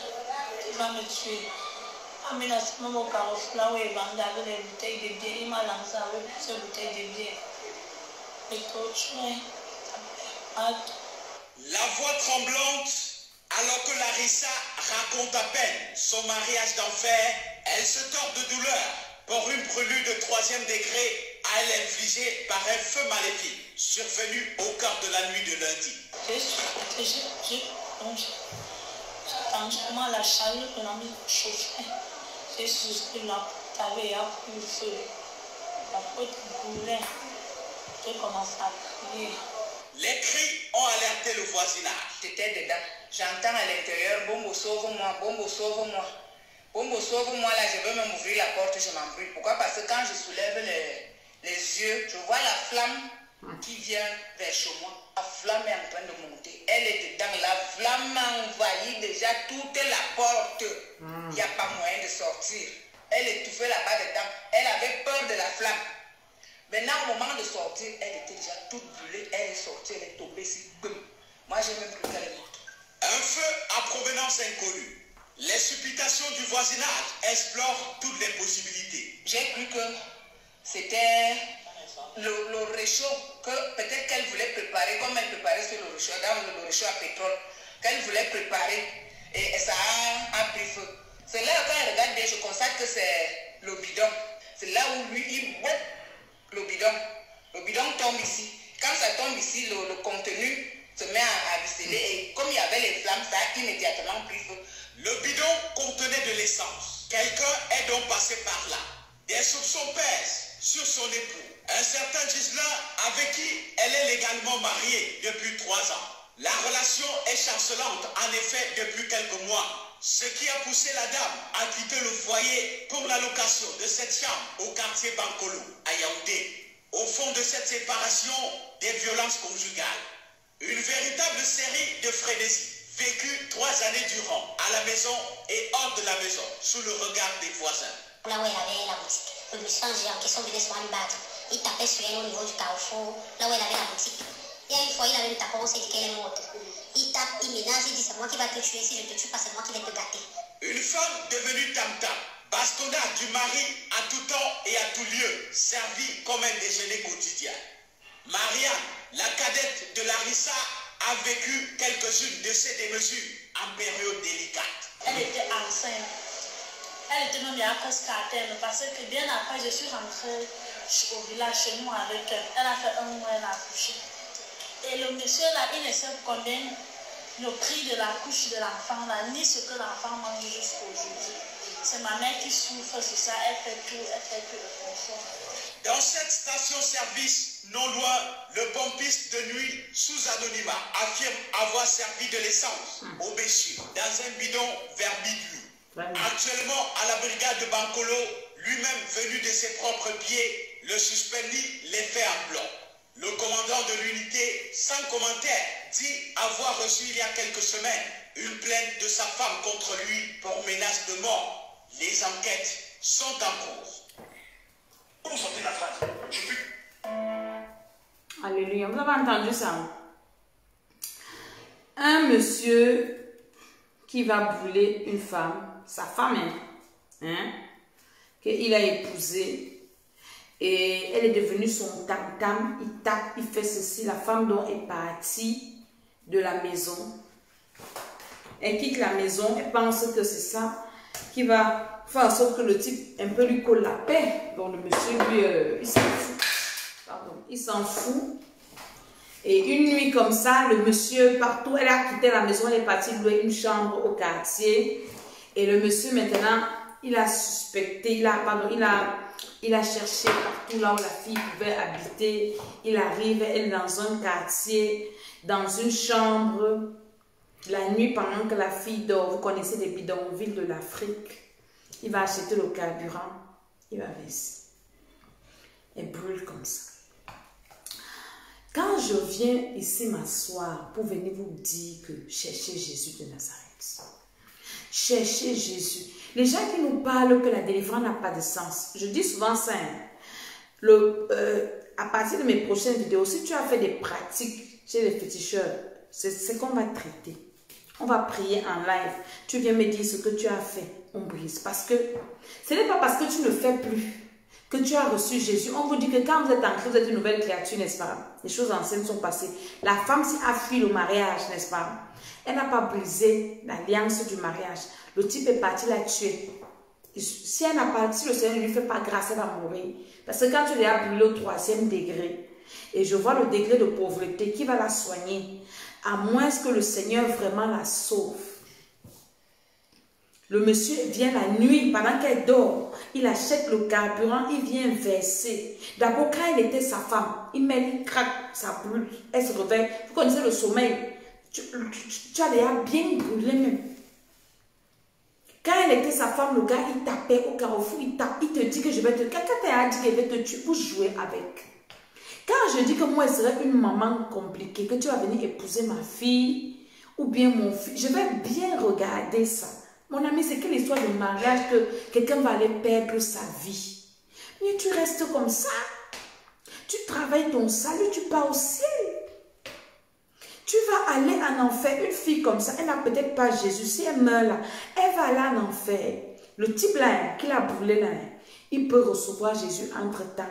il va me tuer. Il m'a menacé même au carrefour là où il vendait avec des bouteilles de bière, il m'a lancé avec plusieurs bouteilles de bière. Me torturait. La voix tremblante, alors que Larissa raconte à peine son mariage d'enfer, elle se tord de douleur pour une brûlure de 3e degré à elle infligée par un feu maléfique survenu au cœur de la nuit de lundi. J'ai entendu comment la chaleur de la nuit chauffait. J'ai souscrit la porte avait pris le feu. La porte brûlait. J'ai commencé à crier. Les cris ont alerté le voisinage. J'étais dedans. J'entends à l'intérieur, Bombo, sauve-moi, Bombo, sauve-moi. Bombo, sauve-moi, là, je veux même ouvrir la porte, je m'en brûle. Pourquoi? Parce que quand je soulève les yeux, je vois la flamme qui vient vers chez moi. La flamme est en train de monter. Elle est dedans. La flamme a envahi déjà toute la porte. Il n'y a pas moyen de sortir. Elle étouffait là-bas dedans. Elle avait peur de la flamme. Maintenant, au moment de sortir, elle était déjà toute brûlée. Elle est sortie, elle est tombée ici. Moi, j'ai même cru qu'elle est morte. Un feu à provenance inconnue. Les supputations du voisinage explorent toutes les possibilités. J'ai cru que c'était le réchaud, que peut-être qu'elle voulait préparer, comme elle préparait sur le réchaud, dans le réchaud à pétrole, qu'elle voulait préparer et ça a pris feu. C'est là, quand elle regarde bien, je constate que c'est le bidon. C'est là où lui, il boit le bidon. Le bidon tombe ici. Quand ça tombe ici, le contenu se met à viscéler et comme il y avait les flammes, ça a immédiatement pris feu. Le bidon contenait de l'essence. Quelqu'un est donc passé par là. Des soupçons pèsent sur son époux. Un certain Gislain avec qui elle est légalement mariée depuis 3 ans. La relation est chancelante en effet depuis quelques mois. Ce qui a poussé la dame à quitter le foyer pour la location de cette chambre au quartier Bankolo, à Yaoundé. Au fond de cette séparation, des violences conjugales. Une véritable série de frénésies, vécues 3 années durant, à la maison et hors de la maison, sous le regard des voisins. Là où elle avait la boutique, le monsieur en question venait souvent lui battre. Il tapait sur elle au niveau du carrefour, là où elle avait la boutique. Et une fois, il avait le tapon, on s'est dit qu'elle est morte. Il tape, il menace, il dit c'est moi qui va te tuer, si je te tue pas, c'est moi qui vais te gâter. Une femme devenue tam-tam, bastonnade du mari à tout temps et à tout lieu, servie comme un déjeuner quotidien. Marianne, la cadette de Larissa, a vécu quelques-unes de ces démesures en période délicate. Elle était enceinte. Elle était même presque à terme parce que bien après, je suis rentrée au village chez nous avec elle. Elle a fait 1 mois, elle a accouché. Et le monsieur là, il ne sait combien le prix de la couche de l'enfant là, ni ce que l'enfant mange jusqu'aujourd'hui. C'est ma mère qui souffre sur ça, elle fait tout le confort. Dans cette station-service, non loin, le pompiste de nuit, sous anonymat, affirme avoir servi de l'essence au monsieur dans un bidon verbidu. Actuellement, à la brigade de Bankolo, lui-même venu de ses propres pieds, le suspect nie les faits en blanc. Le commandant de l'unité, sans commentaire, dit avoir reçu il y a quelques semaines une plainte de sa femme contre lui pour menace de mort. Les enquêtes sont en cours. Vous sentez la phrase? Alléluia, vous avez entendu ça? Un monsieur qui va brûler une femme, sa femme, qu'il a épousée. Et elle est devenue son tam-tam, il tape, il fait ceci. La femme dont est partie de la maison. Elle quitte la maison, elle pense que c'est ça qui va faire en sorte que le type un peu lui colle la paix. Donc le monsieur, lui, il s'en fout. Pardon, il s'en fout. Et une nuit comme ça, le monsieur, partout, elle a quitté la maison, elle est partie louer une chambre au quartier. Et le monsieur, maintenant, il a suspecté, il a cherché partout là où la fille pouvait habiter. Il arrive, elle est dans un quartier, dans une chambre, la nuit pendant que la fille dort. Vous connaissez les bidonvilles de l'Afrique. Il va acheter le carburant, il va verser. Elle brûle comme ça. Quand je viens ici m'asseoir pour venir vous dire que cherchez Jésus de Nazareth. Cherchez Jésus. Les gens qui nous parlent que la délivrance n'a pas de sens, je dis souvent ça. À partir de mes prochaines vidéos, si tu as fait des pratiques chez les féticheurs, c'est qu'on va traiter. On va prier en live. Tu viens me dire ce que tu as fait. On brise. Parce que ce n'est pas parce que tu ne fais plus que tu as reçu Jésus. On vous dit que quand vous êtes en Christ, vous êtes une nouvelle créature, n'est-ce pas? Les choses anciennes sont passées. La femme a fui le mariage, n'est-ce pas? Elle n'a pas brisé l'alliance du mariage. Le type est parti la tuer. Si elle n'a pas, si le Seigneur ne lui fait pas grâce, elle va mourir. Parce que quand tu l'as brûlé au 3e degré, et je vois le degré de pauvreté, qui va la soigner? À moins que le Seigneur vraiment la sauve. Le monsieur vient la nuit, pendant qu'elle dort, il achète le carburant, il vient verser. D'abord, quand elle était sa femme, il met, il craque, ça brûle, elle se réveille. Vous connaissez le sommeil. Tu as déjà bien brûlé même. Quand elle était sa femme, le gars, il tapait au carrefour, il tape, il te dit que je vais te... Quelqu'un t'a dit qu'il va te tuer pour jouer avec. Quand je dis que moi, je serais une maman compliquée, que tu vas venir épouser ma fille ou bien mon fils, je vais bien regarder ça. Mon ami, c'est quelle histoire de mariage que quelqu'un va aller perdre sa vie. Mais tu restes comme ça. travailles ton salut, tu pars au ciel. Tu vas aller en enfer. Une fille comme ça, elle n'a peut-être pas Jésus. Si elle meurt là, elle va aller en enfer. Le type là, qui l'a brûlé là, il peut recevoir Jésus entre-temps.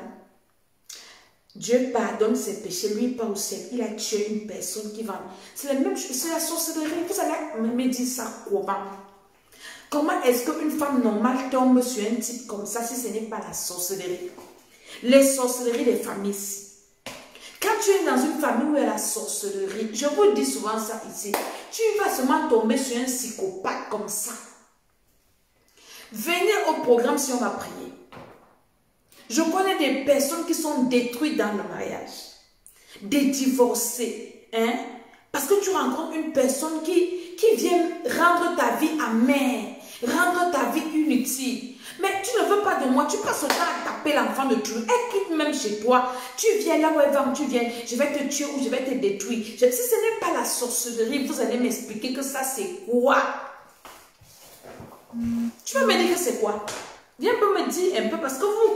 Dieu pardonne ses péchés, lui il part au ciel. Il a tué une personne qui va... C'est la même chose, c'est la sorcellerie. Vous allez me dire ça comment? Comment est-ce qu'une femme normale tombe sur un type comme ça si ce n'est pas la sorcellerie? Les sorcelleries des familles. Quand tu es dans une famille où il y a la sorcellerie, je vous dis souvent ça ici, tu vas seulement tomber sur un psychopathe comme ça. Venez au programme si on va prier. Je connais des personnes qui sont détruites dans le mariage. Des divorcés. Hein? Parce que tu rencontres une personne qui vient rendre ta vie amère, rendre ta vie inutile. Mais tu ne veux pas de moi, tu passes le temps à taper l'enfant de Dieu. Elle quitte même chez toi. Tu viens là où elle va, tu viens, je vais te tuer ou je vais te détruire. Si ce n'est pas la sorcellerie, vous allez m'expliquer que ça c'est quoi? Tu vas me dire que c'est quoi? Viens un peu me dire un peu, parce que vous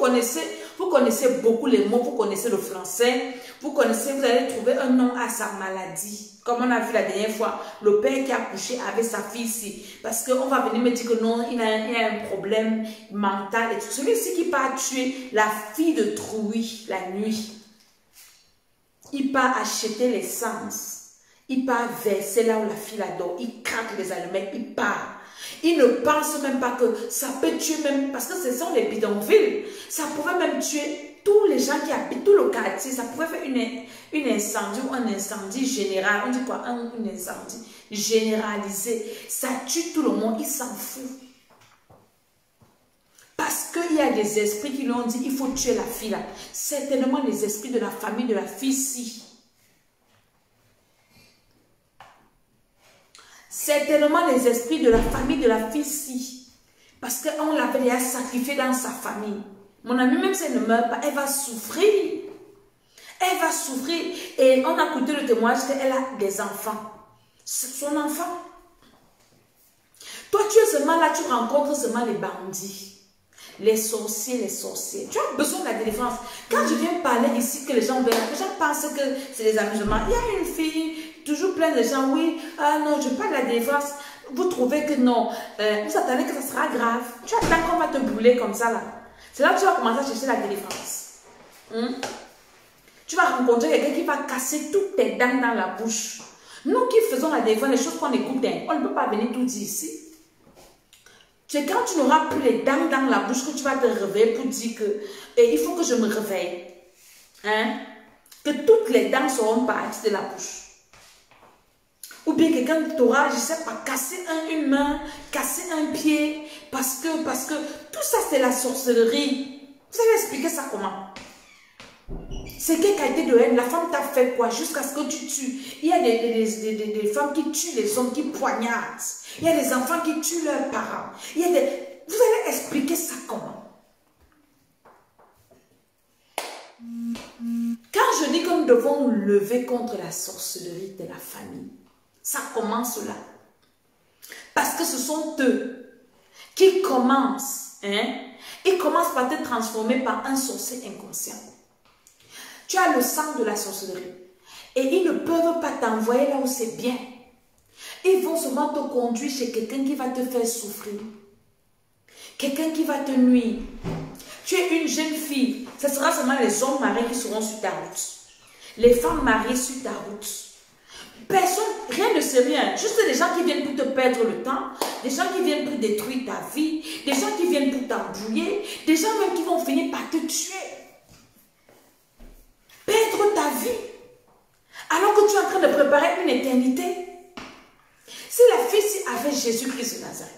connaissez beaucoup les mots, vous connaissez le français, vous allez trouver un nom à sa maladie. Comme on a vu la dernière fois, le père qui a couché avec sa fille ici. Parce qu'on va venir me dire que non, il a un problème mental et tout. Celui-ci qui part tuer la fille de Trouy la nuit. Il part acheter l'essence. Il part verser là où la fille adore. Il craque les allumettes, il part. Il ne pense même pas que ça peut tuer même, parce que ce sont les bidonvilles. Ça pouvait même tuer tous les gens qui habitent, tout le quartier. Ça pouvait faire une incendie ou un incendie général. On dit quoi? Un incendie généralisé. Ça tue tout le monde, il s'en fout. Parce qu'il y a des esprits qui lui ont dit, il faut tuer la fille là. Certainement les esprits de la famille de la fille-ci. Certainement les esprits de la famille de la fille-ci. Parce qu'on l'avait déjà sacrifié dans sa famille. Mon amie, même si elle ne meurt pas, elle va souffrir. Elle va souffrir. Et on a écouté le témoignage qu'elle a des enfants. C'est son enfant. Toi, tu es seulement là, tu rencontres seulement les bandits. Les sorciers, les sorciers. Tu as besoin de la délivrance. Quand je viens parler ici, que les gens pensent que c'est des amusements. Il y a une fille... Toujours plein de gens, oui, ah non, je parle de la délivrance. Vous trouvez que non, vous attendez que ça sera grave. Tu attends qu'on va te brûler comme ça là. C'est là que tu vas commencer à chercher la délivrance. Tu vas rencontrer quelqu'un qui va casser toutes tes dents dans la bouche. Nous qui faisons la délivrance, les choses qu'on écoute, on ne peut pas venir tout dire ici. C'est quand tu n'auras plus les dents dans la bouche que tu vas te réveiller pour dire que il faut que je me réveille. Hein? Que toutes les dents seront parties de la bouche. Ou bien quelqu'un t'aura, je ne sais pas, cassé une main, cassé un pied, parce que tout ça c'est la sorcellerie. Vous allez expliquer ça comment? C'est quelle qualité de haine? La femme t'a fait quoi jusqu'à ce que tu tues? Il y a des femmes qui tuent les hommes, qui poignardent. Il y a des enfants qui tuent leurs parents. Vous allez expliquer ça comment? Quand je dis que nous devons nous lever contre la sorcellerie de la famille, ça commence là. Parce que ce sont eux qui commencent. Ils commencent par te transformer par un sorcier inconscient. Tu as le sang de la sorcellerie. Et ils ne peuvent pas t'envoyer là où c'est bien. Ils vont souvent te conduire chez quelqu'un qui va te faire souffrir. Quelqu'un qui va te nuire. Tu es une jeune fille. Ce sera seulement les hommes mariés qui seront sur ta route. Les femmes mariées sur ta route. Personne, rien de sérieux, juste des gens qui viennent pour te perdre le temps, des gens qui viennent pour détruire ta vie, des gens qui viennent pour t'embrouiller, des gens même qui vont finir par te tuer. Perdre ta vie, alors que tu es en train de préparer une éternité. Si la fille avait Jésus-Christ de Nazareth,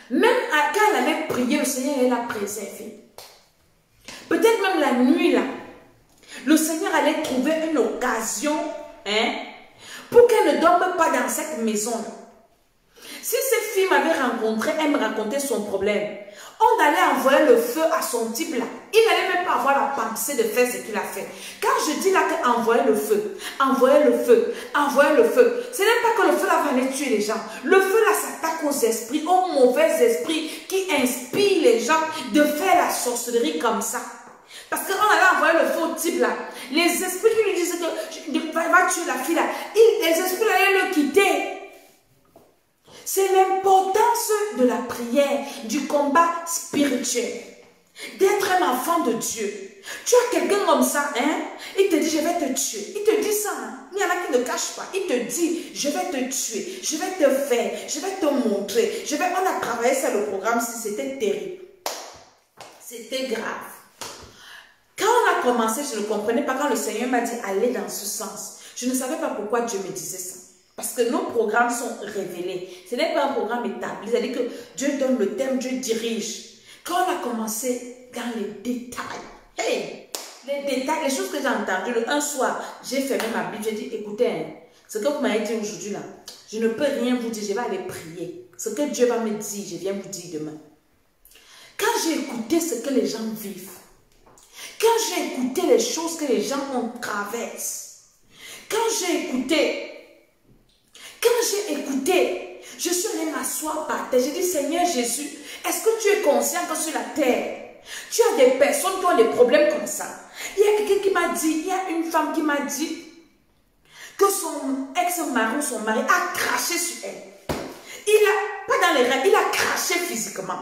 même quand elle avait prié, le Seigneur elle l'a préservée. Peut-être même la nuit là, le Seigneur allait trouver une occasion pour qu'elle ne dorme pas dans cette maison. Si cette fille m'avait rencontré, elle me racontait son problème. On allait envoyer le feu à son type là. Il n'allait même pas avoir la pensée de faire ce qu'il a fait. Quand je dis là qu'envoyer le feu, envoyer le feu, envoyer le feu, ce n'est pas que le feu là va aller tuer les gens. Le feu là s'attaque aux esprits, aux mauvais esprits qui inspirent les gens de faire la sorcellerie comme ça. Parce qu'on allait envoyer le feu au type là, les esprits qui lui disent que va tuer la fille là, les esprits allaient le quitter. C'est l'importance de la prière, du combat spirituel, d'être un enfant de Dieu. Tu as quelqu'un comme ça, hein? Il te dit, je vais te tuer. Il te dit ça. Hein? Il y en a qui ne cachent pas. Il te dit, je vais te tuer, je vais te faire, je vais te montrer. On a travaillé sur le programme, c'était terrible. C'était grave. Quand on a commencé, je ne comprenais pas. Quand le Seigneur m'a dit, allez dans ce sens. Je ne savais pas pourquoi Dieu me disait ça. Parce que nos programmes sont révélés. Ce n'est pas un programme établi. C'est-à-dire que Dieu donne le thème, Dieu dirige. Quand on a commencé dans les détails, hey, les détails, les choses que j'ai entendues, un soir, j'ai fermé ma Bible, j'ai dit, écoutez, hein, ce que vous m'avez dit aujourd'hui là, je ne peux rien vous dire, je vais aller prier. Ce que Dieu va me dire, je viens vous dire demain. Quand j'ai écouté ce que les gens vivent, quand j'ai écouté les choses que les gens ont traversées, quand j'ai écouté, je suis allée m'asseoir par terre. J'ai dit, Seigneur Jésus, est-ce que tu es conscient que sur la terre, tu as des personnes qui ont des problèmes comme ça? Il y a quelqu'un qui m'a dit, il y a une femme qui m'a dit que son ex-mari ou son mari a craché sur elle. Pas dans les rêves, il a craché physiquement.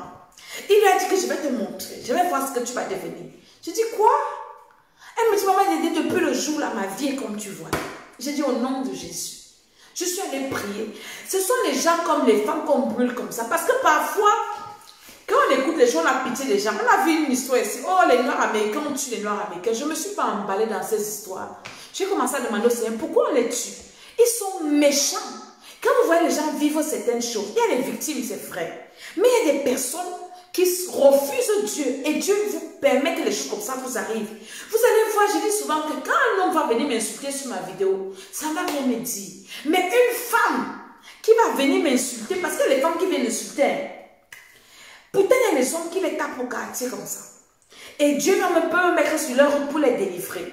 Il lui a dit que je vais te montrer, je vais voir ce que tu vas devenir. Je dis quoi? Elle me dit, maman, j'ai dit depuis le jour là, ma vie est comme tu vois. J'ai dit au nom de Jésus. Je suis allée prier. Ce sont les gens comme les femmes qu'on brûle comme ça. Parce que parfois, quand on écoute les gens, on a pitié des gens. On a vu une histoire ici. Oh, les Noirs américains, on tue les Noirs américains. Je ne me suis pas emballée dans ces histoires. J'ai commencé à demander au Seigneur, pourquoi on les tue? Ils sont méchants. Quand vous voyez les gens vivre certaines choses, il y a des victimes, c'est vrai. Mais il y a des personnes qui refusent Dieu. Et Dieu vous permet que les choses comme ça vous arrivent. Vous allez voir, je dis souvent que quand un homme va venir m'insulter sur ma vidéo, ça ne va rien me dire. Mais une femme qui va venir m'insulter, parce que les femmes qui viennent m'insulter, pourtant il y a des hommes qui les tapent au quartier comme ça. Et Dieu va me mettre sur leur route pour les délivrer.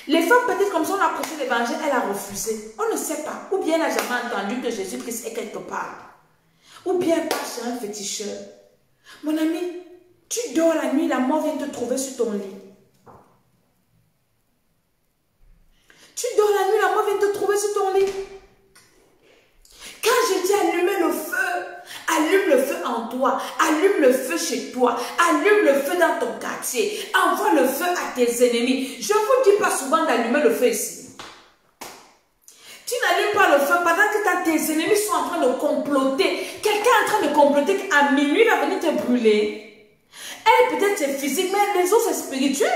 Les femmes, peut-être comme ça, on a prêché l'évangile, elle a refusé. On ne sait pas. Ou bien elle n'a jamais entendu que Jésus-Christ est quelque part. Ou bien elle passe chez un féticheur. Mon ami, tu dors la nuit, la mort vient te trouver sur ton lit. Tu dors la nuit, la mort vient te trouver sur ton lit. Quand je dis allume le feu en toi, allume le feu chez toi, allume le feu dans ton quartier, envoie le feu à tes ennemis. Je ne vous dis pas souvent d'allumer le feu ici. Tu n'allumes pas le feu pendant que tes ennemis sont en train de comploter. Quelqu'un est en train de comploter qu'à minuit, il va venir te brûler. Elle, peut-être c'est physique, mais les autres, c'est spirituel.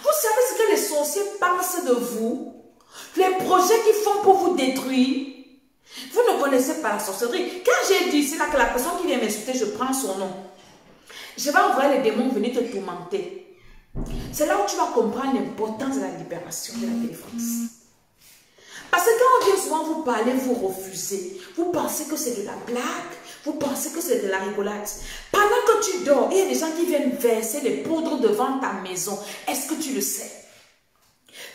Vous savez ce que les sorciers pensent de vous? Les projets qu'ils font pour vous détruire. Vous ne connaissez pas la sorcellerie. Quand j'ai dit ici là que la personne qui vient m'insulter, je prends son nom. Je vais envoyer les démons venir te tourmenter. C'est là où tu vas comprendre l'importance de la libération, de la délivrance. Parce que quand on vient souvent vous parler, vous refusez. Vous pensez que c'est de la blague. Vous pensez que c'est de la rigolade. Pendant que tu dors, il y a des gens qui viennent verser les poudres devant ta maison. Est-ce que tu le sais?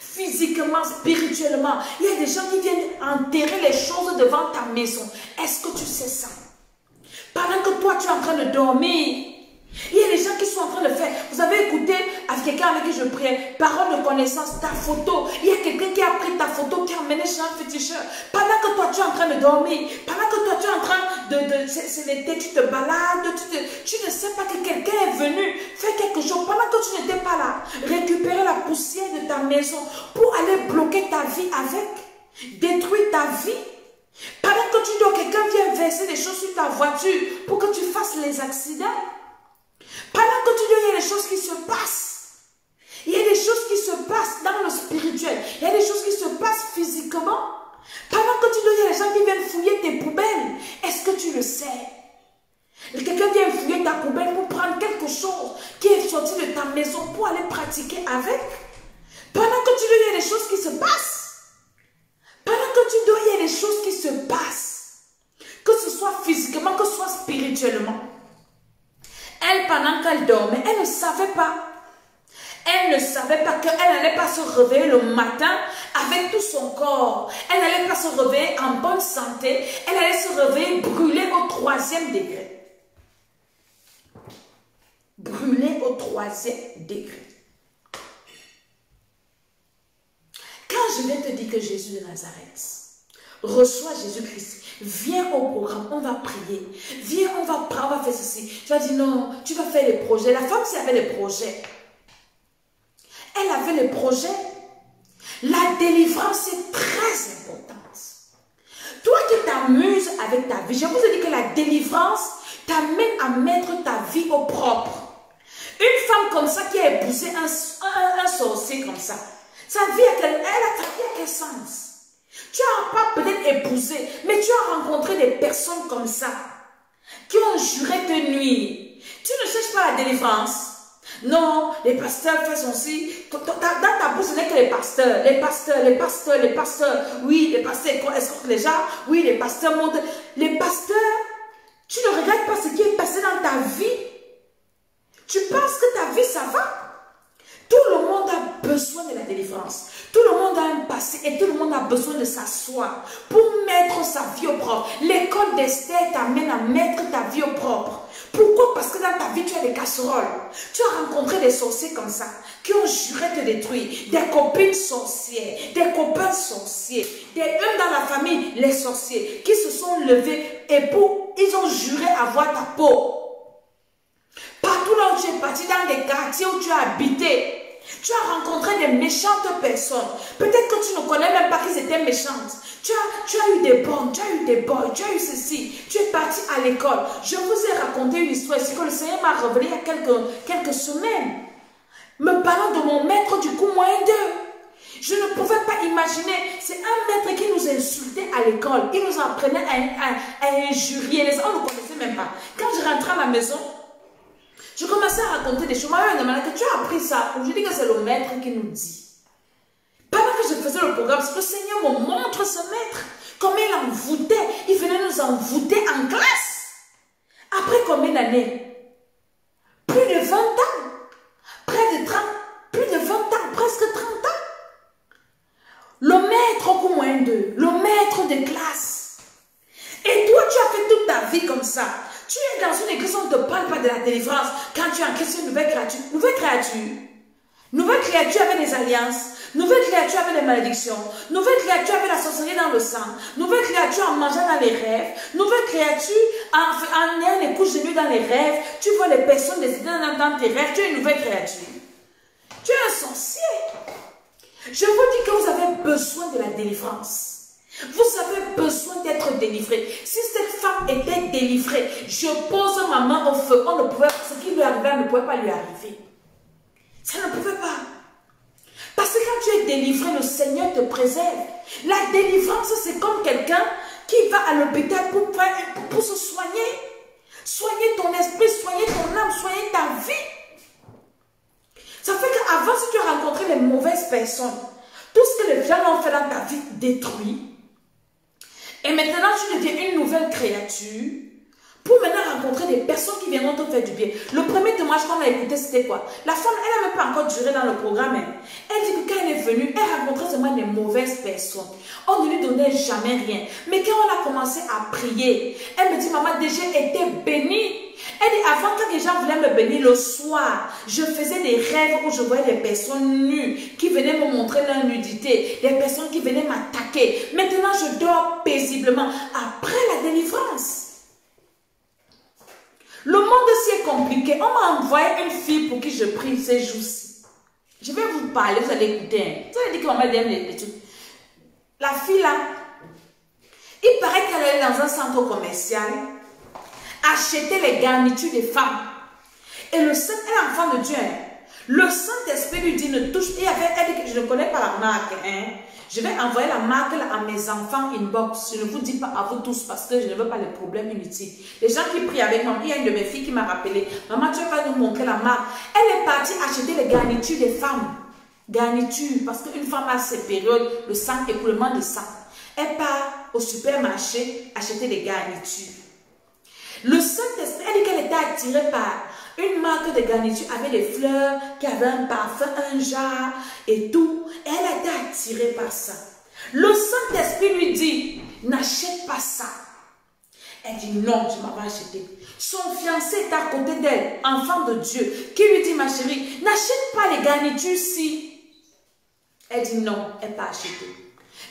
Physiquement, spirituellement, il y a des gens qui viennent enterrer les choses devant ta maison. Est-ce que tu sais ça? Pendant que toi, tu es en train de dormir, il y a des gens qui sont en train de faire. Vous avez écouté avec quelqu'un avec qui je priais, parole de connaissance, ta photo. Il y a quelqu'un qui a pris ta photo, qui a emmené chez un féticheur. Pendant que toi, tu es en train de dormir, pendant que toi, tu es en train c'est l'été, tu te balades, tu ne sais pas que quelqu'un est venu faire quelque chose. Pendant que tu n'étais pas là, récupérer la poussière de ta maison pour aller bloquer ta vie avec, détruire ta vie. Pendant que tu dors, quelqu'un vient verser des choses sur ta voiture pour que tu fasses les accidents. Pendant que tu dors, il y a des choses qui se passent. Il y a des choses qui se passent dans le spirituel. Il y a des choses qui se passent physiquement. Pendant que tu dors, il y a des gens qui viennent fouiller tes poubelles. Est-ce que tu le sais? Quelqu'un vient fouiller ta poubelle pour prendre quelque chose qui est sorti de ta maison pour aller pratiquer avec. Pendant que tu dors, il y a des choses qui se passent. Pendant que tu dors, il y a des choses qui se passent. Que ce soit physiquement, que ce soit spirituellement. Elle, pendant qu'elle dormait, elle ne savait pas. Elle ne savait pas qu'elle n'allait pas se réveiller le matin avec tout son corps. Elle n'allait pas se réveiller en bonne santé. Elle allait se réveiller brûlée au 3e degré. Brûlée au 3e degré. je viens te dire que Jésus de Nazareth, reçois Jésus-Christ, viens au programme, on va prier, viens, on va faire ceci. Tu vas dire non, tu vas faire les projets. La femme, si elle avait les projets, elle avait les projets. La délivrance est très importante. Toi qui t'amuses avec ta vie, je vous ai dit que la délivrance t'amène à mettre ta vie au propre. Une femme comme ça qui a épousé un sorcier comme ça, sa vie a quel sens? Tu n'as pas peut-être épousé, mais tu as rencontré des personnes comme ça qui ont juré te nuire. Tu ne cherches pas la délivrance. Non, les pasteurs font ceci. Dans ta bouche, ce n'est que les pasteurs. Les pasteurs. Oui, les pasteurs escortent les gens. Oui, les pasteurs montent. Les pasteurs, tu ne regardes pas ce qui est passé dans ta vie. Tu penses que ta vie, ça va? Tout le monde a besoin de la délivrance. Tout le monde a un passé et tout le monde a besoin de s'asseoir pour mettre sa vie au propre. L'école d'Esther t'amène à mettre ta vie au propre. Pourquoi? Parce que dans ta vie, tu as des casseroles. Tu as rencontré des sorciers comme ça, qui ont juré te détruire. Des copines sorcières, des copains sorciers, eux dans la famille, les sorciers, qui se sont levés et ils ont juré avoir ta peau. Partout là où tu es parti, dans des quartiers où tu as habité, tu as rencontré des méchantes personnes. Peut-être que tu ne connais même pas qu'ils étaient méchantes. Tu as eu des bonnes, tu as eu des boys, tu as eu ceci. Tu es parti à l'école. Je vous ai raconté une histoire ici que le Seigneur m'a révélé il y a quelques semaines. Me parlant de mon maître du coup moins 2. Je ne pouvais pas imaginer. C'est un maître qui nous insultait à l'école. Il nous apprenait à injurier. On ne connaissait même pas. Quand je rentrais à la maison, je commençais à raconter des choses. Maman me demandait que tu as appris ça. Je dis que c'est le maître qui nous dit. Pendant que je faisais le programme, le Seigneur me montre ce maître. Comment il envoûtait. Il venait nous envoûter en classe. Après combien d'années? Plus de 20 ans. Près de 30. Plus de 20 ans. Presque 30 ans. Le maître au moins 2. Le maître de classe. Et toi, tu as fait toute ta vie comme ça. Tu es dans une église où on ne te parle pas de la délivrance. Quand tu es en question de nouvelle créature. Nouvelle créature avec des alliances. Nouvelle créature avec des malédictions. Nouvelle créature avec la sorcellerie dans le sang. Nouvelle créature en mangeant dans les rêves. Nouvelle créature en ayant les couches de nuit dans les rêves. Tu vois les personnes décédées dans tes rêves. Tu es une nouvelle créature. Tu es un sorcier. Je vous dis que vous avez besoin de la délivrance. Vous avez besoin d'être délivré. Si cette femme était délivrée, je pose ma main au feu. Ce qui lui arrivait ne pouvait pas lui arriver. Ça ne pouvait pas. Parce que quand tu es délivré, le Seigneur te préserve. La délivrance, c'est comme quelqu'un qui va à l'hôpital pour se soigner. Soigner ton esprit, soigner ton âme, soigner ta vie. Ça fait qu'avant, si tu as rencontré les mauvaises personnes, tout ce que les gens ont fait dans ta vie détruit. Et maintenant, tu deviens une nouvelle créature pour maintenant rencontrer des personnes qui viendront te faire du bien. Le premier témoignage qu'on a écouté, c'était quoi? La femme, elle n'a même pas encore duré dans le programme. Elle dit que quand elle est venue, elle rencontrait seulement des mauvaises personnes. On ne lui donnait jamais rien. Mais quand on a commencé à prier, elle me dit, maman, déjà été bénie. Elle dit, avant que les gens voulaient me bénir le soir, je faisais des rêves où je voyais des personnes nues qui venaient me montrer leur nudité, des personnes qui venaient m'attaquer. Maintenant, je dors paisiblement après la délivrance. Le monde aussi est compliqué. On m'a envoyé une fille pour qui je prie ces jours-ci. Je vais vous parler, vous allez écouter. Vous allez dire que maman aime les trucs. La fille là, il paraît qu'elle est dans un centre commercial, acheter les garnitures des femmes. Et le Saint, elle est enfant de Dieu. Le Saint-Esprit lui dit, ne touche. Elle dit que je ne connais pas la marque. Je vais envoyer la marque là à mes enfants inbox. Je ne vous dis pas à vous tous parce que je ne veux pas les problèmes inutiles. Les gens qui prient avec moi, il y a une de mes filles qui m'a rappelé, maman, tu vas nous montrer la marque. Elle est partie acheter les garnitures des femmes. Garnitures, parce qu'une femme a ses périodes, le sang, écoulement de sang. Elle part au supermarché acheter des garnitures. Le Saint-Esprit, elle dit qu'elle était attirée par une marque de garniture avec des fleurs, qui avait un parfum, un jar et tout. Et elle a été attirée par ça. Le Saint-Esprit lui dit, n'achète pas ça. Elle dit, non, tu ne m'as pas acheté. Son fiancé est à côté d'elle, enfant de Dieu, qui lui dit, ma chérie, n'achète pas les garnitures si. Elle dit non, elle n'a pas acheté.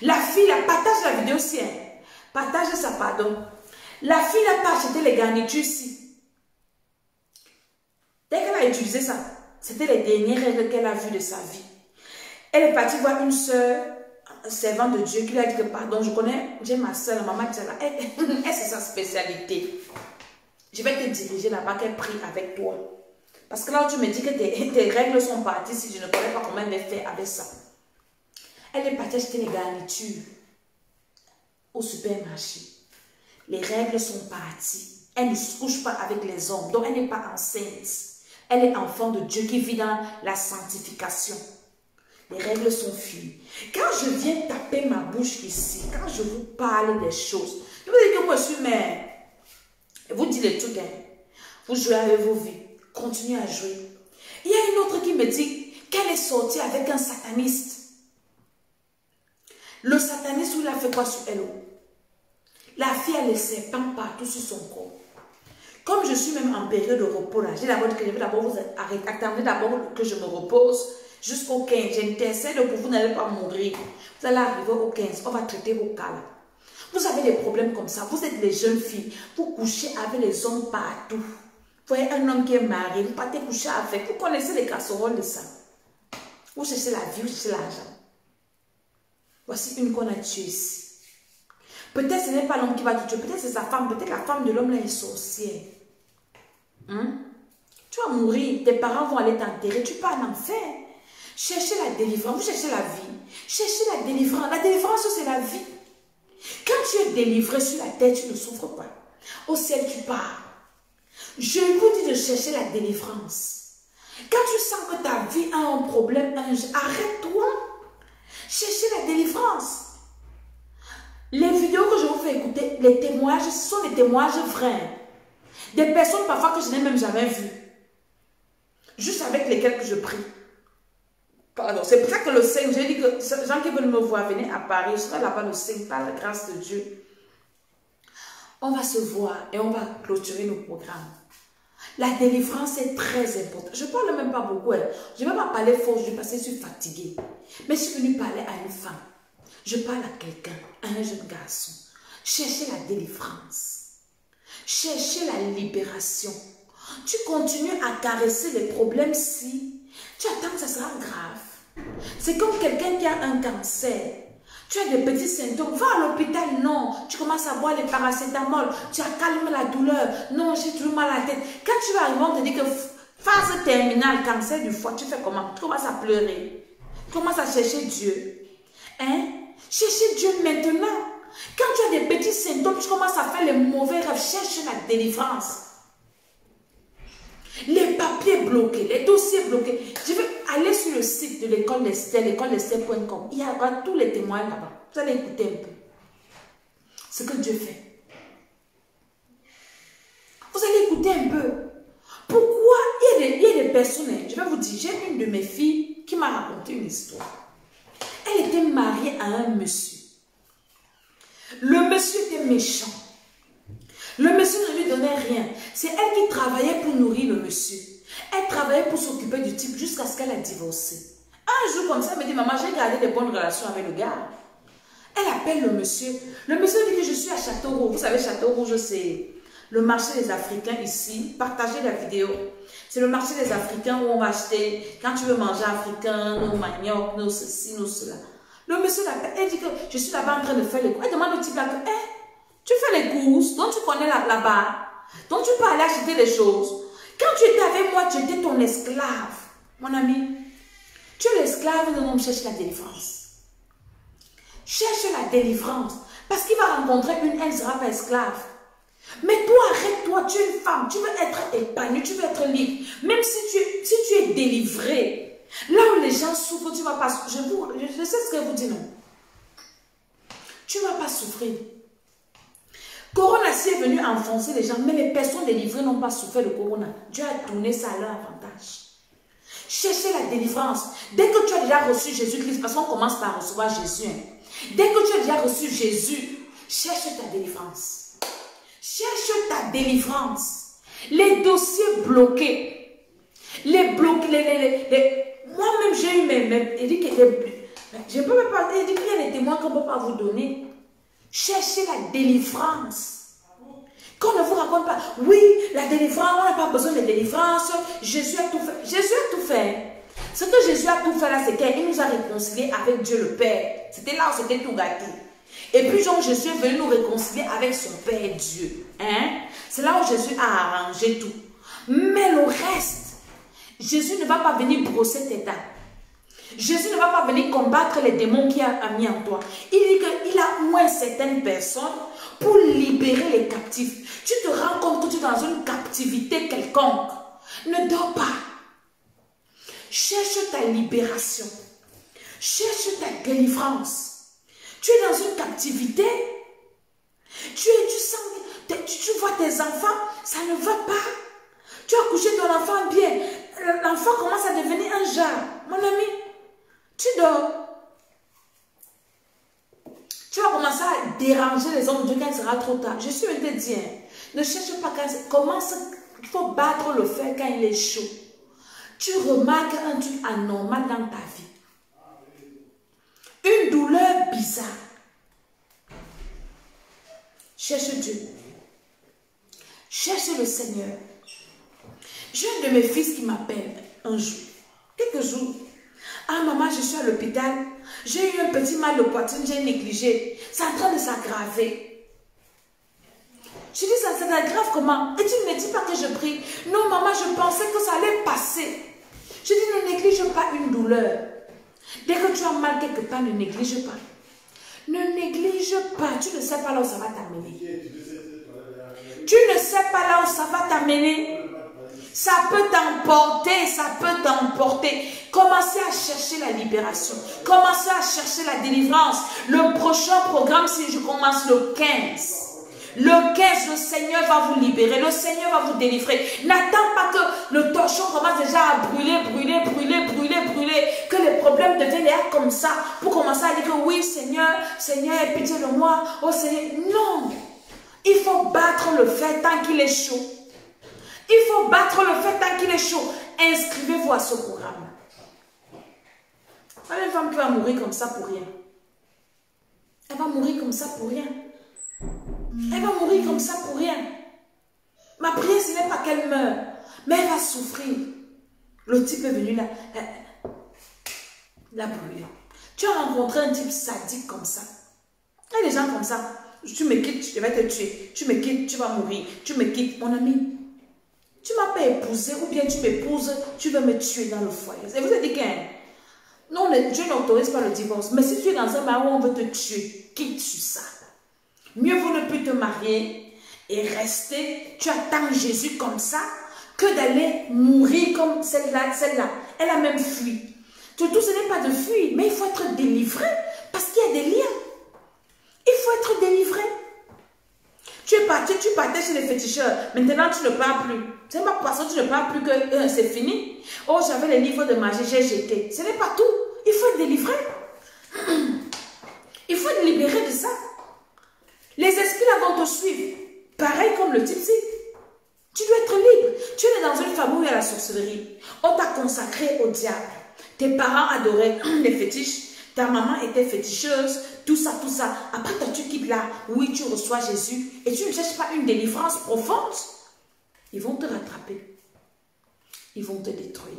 La fille, là, partage la vidéo si elle. Partage ça, pardon. La fille n'a pas acheté les garnitures ici. Dès qu'elle a utilisé ça, c'était les dernières règles qu'elle a vues de sa vie. Elle est partie voir une soeur, servante de Dieu, qui lui a dit que pardon, je connais, j'ai ma soeur, la maman Tchala, elle c'est sa spécialité. Je vais te diriger là-bas, qu'elle prie avec toi. Parce que là où tu me dis que tes règles sont parties, si je ne connais pas comment elle va faire avec ça. Elle est partie acheter les garnitures au supermarché. Les règles sont parties. Elle ne se couche pas avec les hommes, donc elle n'est pas enceinte. Elle est enfant de Dieu qui vit dans la sanctification. Les règles sont finies. Quand je viens taper ma bouche ici, quand je vous parle des choses, je vous dis que moi je suis mère. Je vous dis les trucs, hein. Vous jouez avec vos vies. Continuez à jouer. Il y a une autre qui me dit qu'elle est sortie avec un sataniste. Le sataniste, il a fait quoi sur elle? La fille a les serpents partout sur son corps. Comme je suis même en période de repos, là, j'ai d'abord dit que je vais d'abord vous arrêter. Attendez d'abord que je me repose jusqu'au 15. J'intercède pour vous n'allez pas mourir. Vous allez arriver au 15. On va traiter vos cas là. Vous avez des problèmes comme ça. Vous êtes les jeunes filles. Vous couchez avec les hommes partout. Vous voyez un homme qui est marié. Vous partez coucher avec. Vous connaissez les casseroles de ça. Vous cherchez la vie, vous cherchez l'argent. Voici une qu'on a tuée ici. Peut-être ce n'est pas l'homme qui va te tuer. Peut-être c'est sa femme. Peut-être la femme de l'homme là est sorcière. Tu vas mourir. Tes parents vont aller t'enterrer. Tu pars en enfer. Cherchez la délivrance. Vous cherchez la vie. Cherchez la délivrance. La délivrance, c'est la vie. Quand tu es délivré sur la terre, tu ne souffres pas. Au ciel, tu pars. Je vous dis de chercher la délivrance. Quand tu sens que ta vie a un problème, arrête-toi. Cherchez la délivrance. Les vidéos que je vous fais écouter, les témoignages, ce sont des témoignages vrais. Des personnes parfois que je n'ai même jamais vues. Juste avec lesquelles je prie. Pardon, c'est pour ça que le 5, j'ai dit que les gens qui veulent me voir, venez à Paris, je serai là-bas le 5, par la grâce de Dieu. On va se voir et on va clôturer nos programmes. La délivrance est très importante. Je ne parle même pas beaucoup. Je ne vais pas parler fort parce que je suis fatiguée. Mais je suis venue parler à une femme. Je parle à quelqu'un, à un jeune garçon. Cherchez la délivrance. Cherchez la libération. Tu continues à caresser les problèmes si tu attends que ça sera grave. C'est comme quelqu'un qui a un cancer. Tu as des petits symptômes. Va à l'hôpital, non. Tu commences à boire les paracétamol. Tu as calmé la douleur. Non, j'ai toujours mal à la tête. Quand tu vas arriver, on te dit que phase terminale, cancer du foie, tu fais comment? Tu commences à pleurer. Tu commences à chercher Dieu. Hein? Chercher Dieu maintenant. Quand tu as des petits symptômes, tu commences à faire les mauvais rêves. Cherche la délivrance. Les papiers bloqués, les dossiers bloqués. Je vais aller sur le site de l'école d'Esther, l'écoledesther.com. Il y aura tous les témoins là-bas. Vous allez écouter un peu ce que Dieu fait. Vous allez écouter un peu. Pourquoi il y a des personnes, je vais vous dire, j'ai une de mes filles qui m'a raconté une histoire. Elle était mariée à un monsieur. Le monsieur était méchant. Le monsieur ne lui donnait rien. C'est elle qui travaillait pour nourrir le monsieur. Elle travaillait pour s'occuper du type jusqu'à ce qu'elle a divorcé. Un jour comme ça, elle me dit, maman, j'ai gardé des bonnes relations avec le gars. Elle appelle le monsieur. Le monsieur dit que je suis à Château-Rouge. Vous savez, Château-Rouge, c'est le marché des Africains ici. Partagez la vidéo. C'est le marché des Africains où on va acheter, quand tu veux manger africain, nos manioc, nos ceci, nos cela. Le monsieur l'appelle. Elle dit que je suis là-bas en train de faire les courses. Elle demande au type là que, tu fais les courses, donc tu connais là-bas, donc tu peux aller acheter des choses. Quand tu étais avec moi, tu étais ton esclave, mon ami. Tu es l'esclave de l'homme, cherche la délivrance. Cherche la délivrance. Parce qu'il va rencontrer une, elle ne sera pas esclave. Mais toi, arrête-toi, tu es une femme, tu veux être épanouie, tu veux être libre. Même si tu es délivré, là où les gens souffrent, tu ne vas pas souffrir. Je sais ce que vous dites, non. Tu ne vas pas souffrir. Corona s'y est venu enfoncer les gens, mais les personnes délivrées n'ont pas souffert le corona. Dieu a tourné ça à leur avantage. Cherchez la délivrance. Dès que tu as déjà reçu Jésus-Christ, parce qu'on commence par recevoir Jésus. Dès que tu as déjà reçu Jésus, cherche ta délivrance. Cherche ta délivrance. Les dossiers bloqués. Les bloqués. Moi-même, j'ai eu Je ne peux pas parler, il dit qu'il y a des témoins qu'on ne peut pas vous donner. Cherchez la délivrance. Qu'on ne vous raconte pas, oui, la délivrance, on n'a pas besoin de délivrance, Jésus a tout fait. Jésus a tout fait. Ce que Jésus a tout fait là, c'est qu'il nous a réconciliés avec Dieu le Père. C'était là où c'était tout gâté. Et puis donc Jésus est venu nous réconcilier avec son Père Dieu. Hein? C'est là où Jésus a arrangé tout. Mais le reste, Jésus ne va pas venir brosser tes dents. Jésus ne va pas venir combattre les démons qu'il a mis en toi. Il dit qu'il a moins certaines personnes pour libérer les captifs. Tu te rends compte que tu es dans une captivité quelconque. Ne dors pas. Cherche ta libération. Cherche ta délivrance. Tu es dans une captivité. Tu vois tes enfants, ça ne va pas. Tu as couché ton enfant bien. L'enfant commence à devenir un genre. Mon ami, tu dors. Tu vas commencer à déranger les hommes de Dieu quand il sera trop tard. Je suis venu te dire, ne cherche pas quand commence, il faut battre le fer quand il est chaud. Tu remarques un truc anormal dans ta vie. Une douleur bizarre. Cherche Dieu. Cherche le Seigneur. J'ai un de mes fils qui m'appelle un jour, quelques jours. Ah maman, je suis à l'hôpital. J'ai eu un petit mal de poitrine, j'ai négligé. C'est en train de s'aggraver. Je dis, ça s'aggrave comment? Et tu ne me dis pas que je prie. Non maman, je pensais que ça allait passer. Je dis, ne néglige pas une douleur. Dès que tu as mal quelque part, ne néglige pas. Ne néglige pas. Tu ne sais pas là où ça va t'amener. Tu ne sais pas là où ça va t'amener. Ça peut t'emporter, ça peut t'emporter. Commencez à chercher la libération. Commencez à chercher la délivrance. Le prochain programme, si je commence le 15. Le 15, le Seigneur va vous libérer. Le Seigneur va vous délivrer. N'attends pas que le torchon commence déjà à brûler, que les problèmes deviennent là comme ça, pour commencer à dire que oui, Seigneur, Seigneur, aie pitié de moi. Oh Seigneur, non. Il faut battre le fer tant qu'il est chaud. Il faut battre le fer tant qu'il est chaud. Inscrivez-vous à ce programme. Pas une femme qui va mourir comme ça pour rien. Elle va mourir comme ça pour rien. Elle va mourir comme ça pour rien. Ma prière, ce n'est pas qu'elle meure, mais elle va souffrir. Le type est venu là. La brûlé. Tu as rencontré un type sadique comme ça. Il y a des gens comme ça. Tu me quittes, je vais te tuer. Tu me quittes, tu vas mourir. Tu me quittes, mon ami. Tu ne m'as pas épousé ou bien tu m'épouses, tu veux me tuer dans le foyer. Et vous êtes dit qu'un non, Dieu n'autorise pas le divorce. Mais si tu es dans un mariage où on veut te tuer, quitte sur ça. Mieux vaut ne plus te marier et rester. Tu attends Jésus comme ça que d'aller mourir comme celle-là. Elle a même fui. Tout ce n'est pas de fuir, mais il faut être délivré parce qu'il y a des liens. Il faut être délivré. Tu partais chez les féticheurs. Maintenant, tu ne parles plus. C'est pas parce que tu ne parles plus que c'est fini. Oh, j'avais les livres de magie, j'ai jeté. Ce n'est pas tout. Il faut être délivré. Il faut être libéré de ça. Les esprits là vont te suivre. Pareil comme le type-ci. Tu dois être libre. Tu es dans une famille où il y a la sorcellerie. On t'a consacré au diable. Tes parents adoraient les fétiches. Ta maman était féticheuse. Tout ça. Après, toi, tu quittes là. Oui, tu reçois Jésus. Et tu ne cherches pas une délivrance profonde. Ils vont te rattraper. Ils vont te détruire.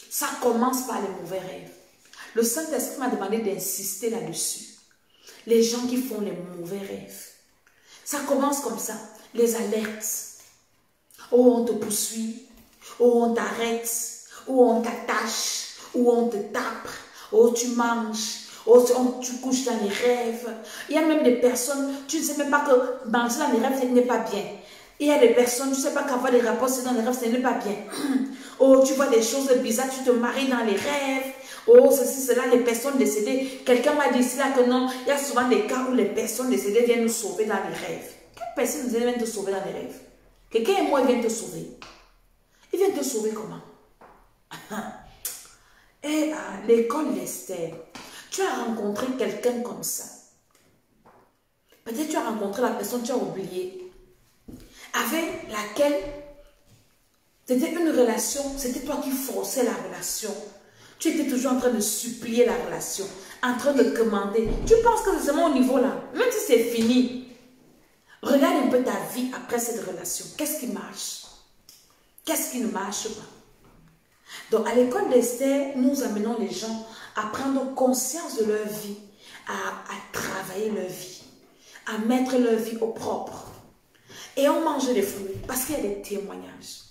Ça commence par les mauvais rêves. Le Saint-Esprit m'a demandé d'insister là-dessus. Les gens qui font les mauvais rêves. Ça commence comme ça. Les alertes. Oh, on te poursuit. Oh, on t'arrête. Oh, on t'attache. Oh, on te tape. Oh, tu manges. Oh, tu couches dans les rêves. Il y a même des personnes, tu ne sais même pas que manger dans les rêves, ce n'est pas bien. Il y a des personnes, tu ne sais pas qu'avoir des rapports dans les rêves, ce n'est pas bien. Oh, tu vois des choses bizarres, tu te maries dans les rêves. Oh, ceci, cela, les personnes décédées. Quelqu'un m'a dit ici là que non, il y a souvent des cas où les personnes décédées viennent nous sauver dans les rêves. Quelle personne vient te sauver dans les rêves? Quelqu'un et moi, il vient te sauver. Il vient te sauver comment? Et à l'école d'Esther, tu as rencontré quelqu'un comme ça. Peut-être tu as rencontré la personne, tu as oublié, avec laquelle c'était une relation, c'était toi qui forçais la relation. Tu étais toujours en train de supplier la relation, en train de commander. Tu penses que c'est seulement au niveau là, même si c'est fini. Regarde un peu ta vie après cette relation. Qu'est-ce qui marche? Qu'est-ce qui ne marche pas? Donc, à l'école d'Esther, nous amenons les gens à prendre conscience de leur vie, à travailler leur vie, à mettre leur vie au propre. Et on mange les fruits parce qu'il y a des témoignages.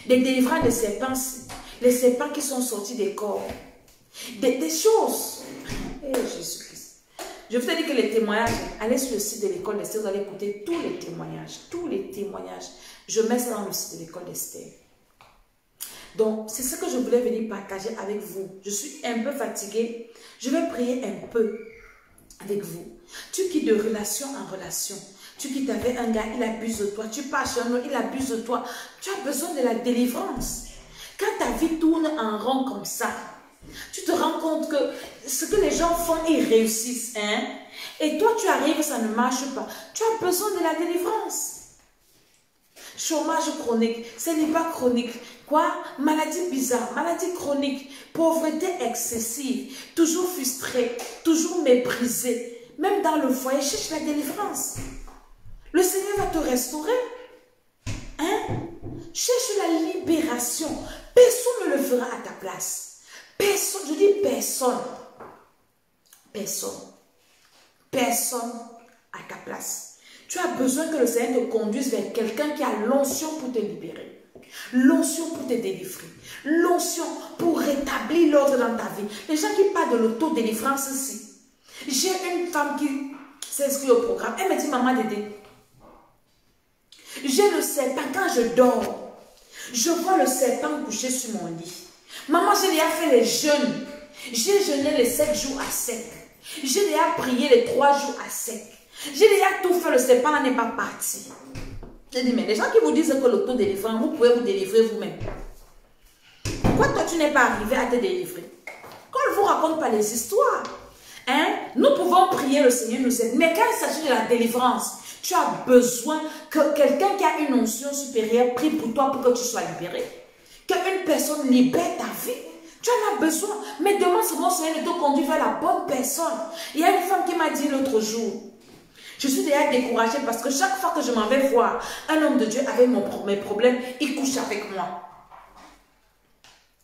Des délivrances de serpents, les serpents qui sont sortis des corps. Des choses. Et Jésus-Christ. Je vous ai dit que les témoignages, allez sur le site de l'école d'Esther, vous allez écouter tous les témoignages. Tous les témoignages. Je mets ça dans le site de l'école d'Esther. Donc, c'est ce que je voulais venir partager avec vous. Je suis un peu fatiguée. Je vais prier un peu avec vous. Tu quittes de relation en relation. Tu quittes avec un gars, il abuse de toi. Tu pars chez un autre, il abuse de toi. Tu as besoin de la délivrance. Quand ta vie tourne en rond comme ça, tu te rends compte que ce que les gens font, ils réussissent. Hein? Et toi, tu arrives, ça ne marche pas. Tu as besoin de la délivrance. Chômage chronique, célibat chronique, quoi? Maladie bizarre, maladie chronique, pauvreté excessive, toujours frustré, toujours méprisé. Même dans le foyer, cherche la délivrance. Le Seigneur va te restaurer. Hein? Cherche la libération. Personne ne le fera à ta place. Personne, je dis personne. Personne. Personne à ta place. Tu as besoin que le Seigneur te conduise vers quelqu'un qui a l'onction pour te libérer. L'onction pour te délivrer. L'onction pour rétablir l'ordre dans ta vie. Les gens qui parlent de l'autodélivrance ici. J'ai une femme qui s'est inscrite au programme. Elle me dit, maman Dédé, j'ai le serpent quand je dors. Je vois le serpent couché sur mon lit. Maman, j'ai déjà fait les jeûnes. J'ai jeûné les 7 jours à sec. J'ai déjà prié les 3 jours à sec. J'ai déjà tout fait, le serpent là n'est pas parti. J'ai dit, mais les gens qui vous disent que l'autodélivrance, vous pouvez vous délivrer vous-même. Pourquoi toi tu n'es pas arrivé à te délivrer? Qu'on ne vous raconte pas les histoires. Hein? Nous pouvons prier, le Seigneur nous aide. Mais quand il s'agit de la délivrance, tu as besoin que quelqu'un qui a une onction supérieure prie pour toi pour que tu sois libéré. Qu'une personne libère ta vie. Tu en as besoin. Mais demande seulement au Seigneur de te conduire vers la bonne personne. Il y a une femme qui m'a dit l'autre jour, je suis déjà découragée parce que chaque fois que je m'en vais voir un homme de Dieu avec mes problèmes, il couche avec moi.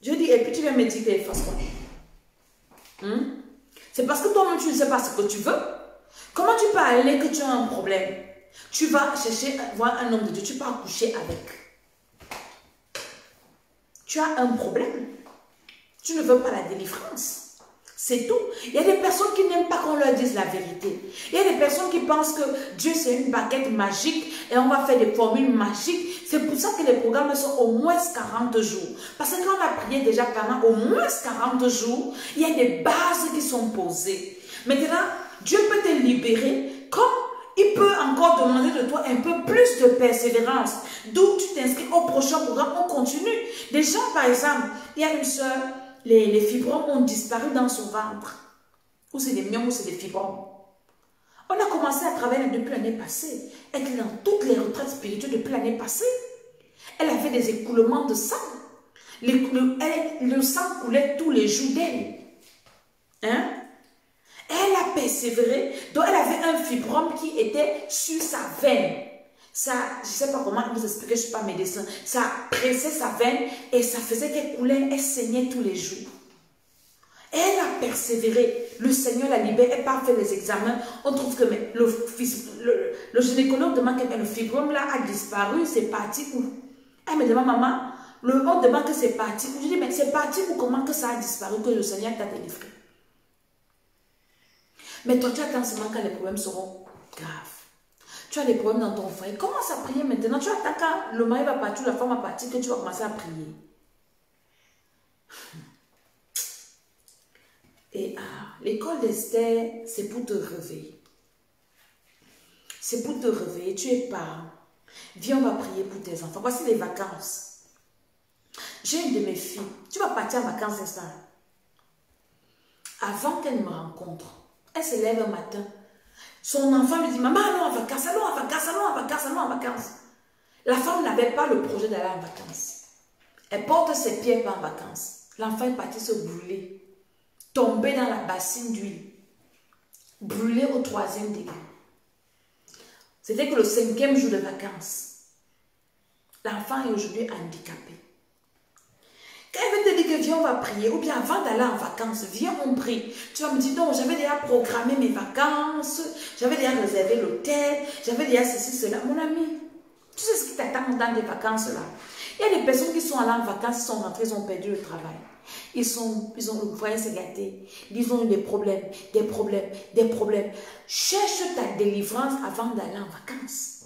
Je dis, et puis tu viens me dire qu'il fasse quoi? C'est parce que toi-même tu ne sais pas ce que tu veux. Comment tu peux aller que tu as un problème? Tu vas chercher voir un homme de Dieu, tu peux coucher avec. Tu as un problème. Tu ne veux pas la délivrance. C'est tout. Il y a des personnes qui n'aiment pas qu'on leur dise la vérité. Il y a des personnes qui pensent que Dieu c'est une baguette magique et on va faire des formules magiques. C'est pour ça que les programmes sont au moins 40 jours. Parce que quand on a prié déjà pendant au moins 40 jours, il y a des bases qui sont posées. Maintenant, Dieu peut te libérer comme il peut encore demander de toi un peu plus de persévérance. D'où tu t'inscris au prochain programme, on continue. Des gens, par exemple, il y a une soeur, les fibromes ont disparu dans son ventre. Ou c'est des myomes ou c'est des fibromes. On a commencé à travailler depuis l'année passée. Elle était dans toutes les retraites spirituelles depuis l'année passée. Elle avait des écoulements de sang. Le sang coulait tous les jours d'elle. Hein? Elle a persévéré. Donc elle avait un fibrome qui était sur sa veine. Ça, je ne sais pas comment vous expliquer, je ne suis pas médecin. Ça pressait sa veine et ça faisait qu'elle coulait, elle saignait tous les jours. Elle a persévéré. Le Seigneur la libère. Elle part faire les examens. On trouve que le gynécologue demande que le fibrome là a disparu. C'est parti où? Elle me demande, maman, on demande que c'est parti où? Je dis, mais c'est parti où? Comment que ça a disparu que le Seigneur t'a délivré? Mais toi, tu attends seulement quand les problèmes seront graves. Tu as des problèmes dans ton foyer. Commence à prier maintenant. Tu attends quand le mari va partir, la femme va partir, que tu vas commencer à prier. Et l'école d'Esther, c'est pour te réveiller. C'est pour te réveiller. Tu es parent. Viens, on va prier pour tes enfants. Voici les vacances. J'ai une de mes filles. Tu vas partir en vacances, n'est-ce pas? Avant qu'elle me rencontre, elle se lève un matin. Son enfant lui dit, maman, allons en vacances, allons en vacances, allons en vacances, allons en vacances. La femme n'avait pas le projet d'aller en vacances. Elle porte ses pieds pas en vacances. L'enfant est parti se brûler. Tombé dans la bassine d'huile. Brûlé au 3e degré. C'était que le 5e jour de vacances. L'enfant est aujourd'hui handicapé. Quand il va te dire que viens, on va prier, ou bien avant d'aller en vacances, viens, on prie. Tu vas me dire, non, j'avais déjà programmé mes vacances, j'avais déjà réservé l'hôtel, j'avais déjà ceci, cela. Mon ami, tu sais ce qui t'attend dans les vacances là. Il y a des personnes qui sont allées en vacances, ils sont rentrées, ils ont perdu le travail. Ils ont le foyer s'est gâté. Ils ont eu des problèmes. Cherche ta délivrance avant d'aller en vacances.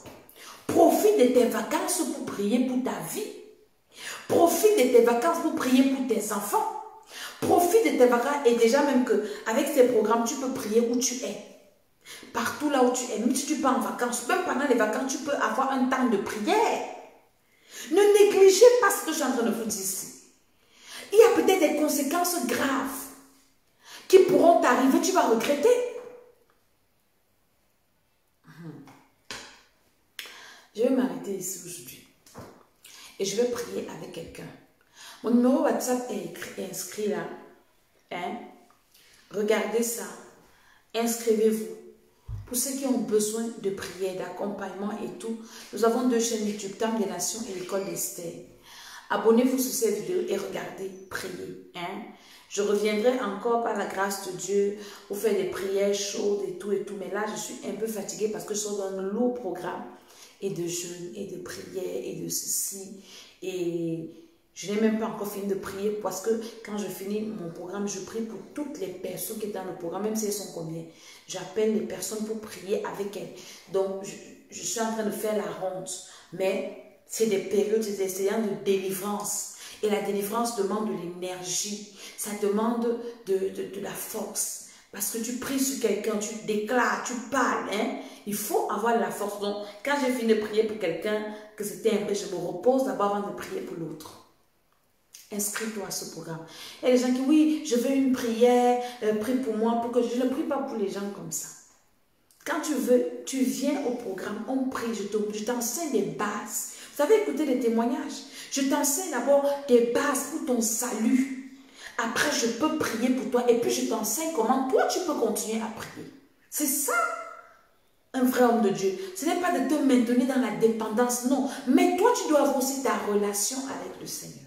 Profite de tes vacances pour prier pour ta vie. Profite de tes vacances pour prier pour tes enfants. Profite de tes vacances et déjà même qu'avec ces programmes, tu peux prier où tu es. Partout là où tu es, même si tu pars en vacances, même pendant les vacances, tu peux avoir un temps de prière. Ne négligez pas ce que je suis en train de vous dire ici. Il y a peut-être des conséquences graves qui pourront t'arriver, tu vas regretter. Je vais m'arrêter ici aujourd'hui. Et je vais prier avec quelqu'un. Mon numéro WhatsApp est inscrit là. Hein? Regardez ça. Inscrivez-vous. Pour ceux qui ont besoin de prière, d'accompagnement et tout, nous avons 2 chaînes YouTube, Temple des Nations et l'École d'Esther. Abonnez-vous sur cette vidéo et regardez, priez. Hein? Je reviendrai encore par la grâce de Dieu pour faire des prières chaudes et tout. Mais là, je suis un peu fatiguée parce que je suis dans un lourd programme et de jeûne et de prière et de ceci. Et je n'ai même pas encore fini de prier parce que quand je finis mon programme, je prie pour toutes les personnes qui sont dans le programme, même si elles sont combien. J'appelle les personnes pour prier avec elles. Donc, je suis en train de faire la ronde. Mais c'est des périodes, c'est des séances de délivrance. Et la délivrance demande de l'énergie. Ça demande de la force. Parce que tu pries sur quelqu'un, tu déclares, tu parles. Hein? Il faut avoir la force. Donc, quand j'ai fini de prier pour quelqu'un, que c'était un peu, je me repose d'abord avant de prier pour l'autre. Inscris-toi à ce programme. Il y a des gens qui, oui, je veux une prière, prie pour moi, pour que je ne prie pas pour les gens comme ça. Quand tu veux, tu viens au programme, on prie, je t'enseigne des bases. Vous savez, écouter des témoignages. Je t'enseigne d'abord des bases pour ton salut. Après, je peux prier pour toi et puis je t'enseigne comment toi, tu peux continuer à prier. C'est ça, un vrai homme de Dieu. Ce n'est pas de te maintenir dans la dépendance, non. Mais toi, tu dois avoir aussi ta relation avec le Seigneur.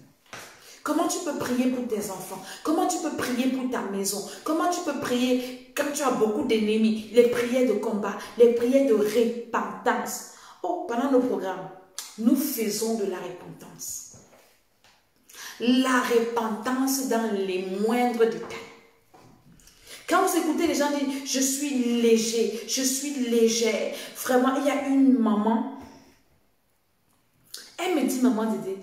Comment tu peux prier pour tes enfants? Comment tu peux prier pour ta maison? Comment tu peux prier quand tu as beaucoup d'ennemis? Les prières de combat, les prières de repentance. Oh, pendant le programme, nous faisons de la repentance. La repentance dans les moindres détails. Quand vous écoutez les gens dire, je suis léger, je suis légère. Vraiment, il y a une maman. Elle me dit, maman Dédé,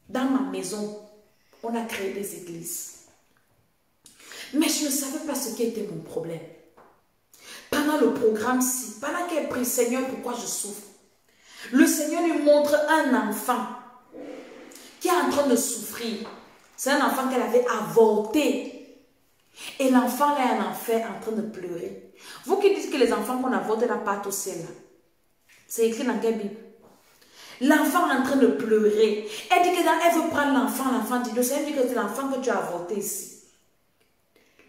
dans ma maison, on a créé des églises. Mais je ne savais pas ce qui était mon problème. Pendant le programme-ci, pendant qu'elle prie, Seigneur, pourquoi je souffre? Le Seigneur lui montre un enfant qui est en train de souffrir. C'est un enfant qu'elle avait avorté. Et l'enfant là est en enfer en train de pleurer. Vous qui dites que les enfants qu'on avorte là partent au ciel, c'est écrit dans quelle Bible? L'enfant est en train de pleurer. Elle dit qu'elle veut prendre l'enfant dit, le Seigneur dit que c'est l'enfant que tu as avorté ici.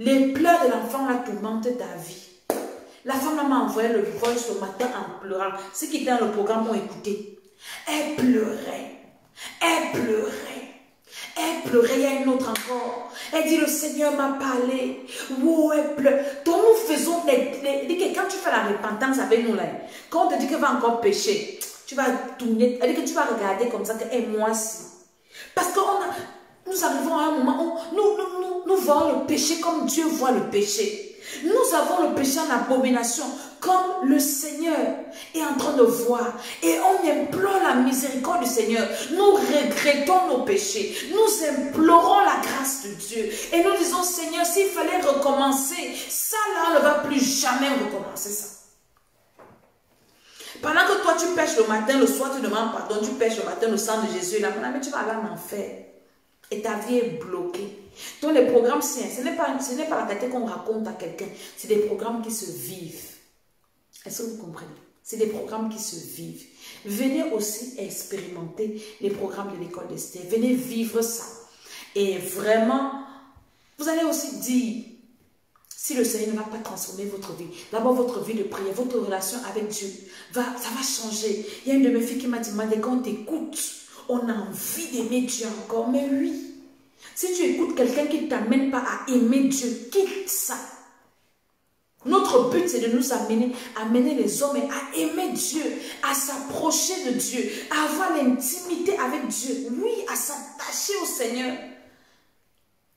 Les pleurs de l'enfant là tourmentent ta vie. La femme m'a envoyé le voice ce matin en pleurant. Ceux qui étaient dans le programme ont écouté. Elle pleurait. Elle pleurait. Elle pleurait. Il y a une autre encore. Elle dit, le Seigneur m'a parlé. Wow, elle pleure. Donc nous faisons elle dit que quand tu fais la repentance avec nous là, quand on te dit qu'elle va encore pécher, tu vas tourner, elle dit que tu vas regarder comme ça, que moi aussi. Parce que nous arrivons à un moment où nous voyons le péché comme Dieu voit le péché. Nous avons le péché en abomination comme le Seigneur est en train de voir. Et on implore la miséricorde du Seigneur. Nous regrettons nos péchés. Nous implorons la grâce de Dieu. Et nous disons, Seigneur, s'il fallait recommencer, ça là, on ne va plus jamais recommencer ça. Pendant que toi, tu pêches le matin, le soir, tu demandes pardon, tu pêches le matin, le sang de Jésus, là, mais tu vas aller en enfer. Et ta vie est bloquée. Donc les programmes, ce n'est pas la qualité qu'on raconte à quelqu'un. C'est des programmes qui se vivent. Est-ce que vous comprenez? C'est des programmes qui se vivent. Venez aussi expérimenter les programmes de l'école d'Esther. Venez vivre ça. Et vraiment, vous allez aussi dire, si le Seigneur ne va pas transformer votre vie, d'abord votre vie de prière, votre relation avec Dieu, ça va changer. Il y a une de mes filles qui m'a demandé, quand on t'écoute, on a envie d'aimer Dieu encore. Mais oui, si tu écoutes quelqu'un qui ne t'amène pas à aimer Dieu, quitte ça. Notre but, c'est de nous amener les hommes à aimer Dieu, à s'approcher de Dieu, à avoir l'intimité avec Dieu. Oui, à s'attacher au Seigneur.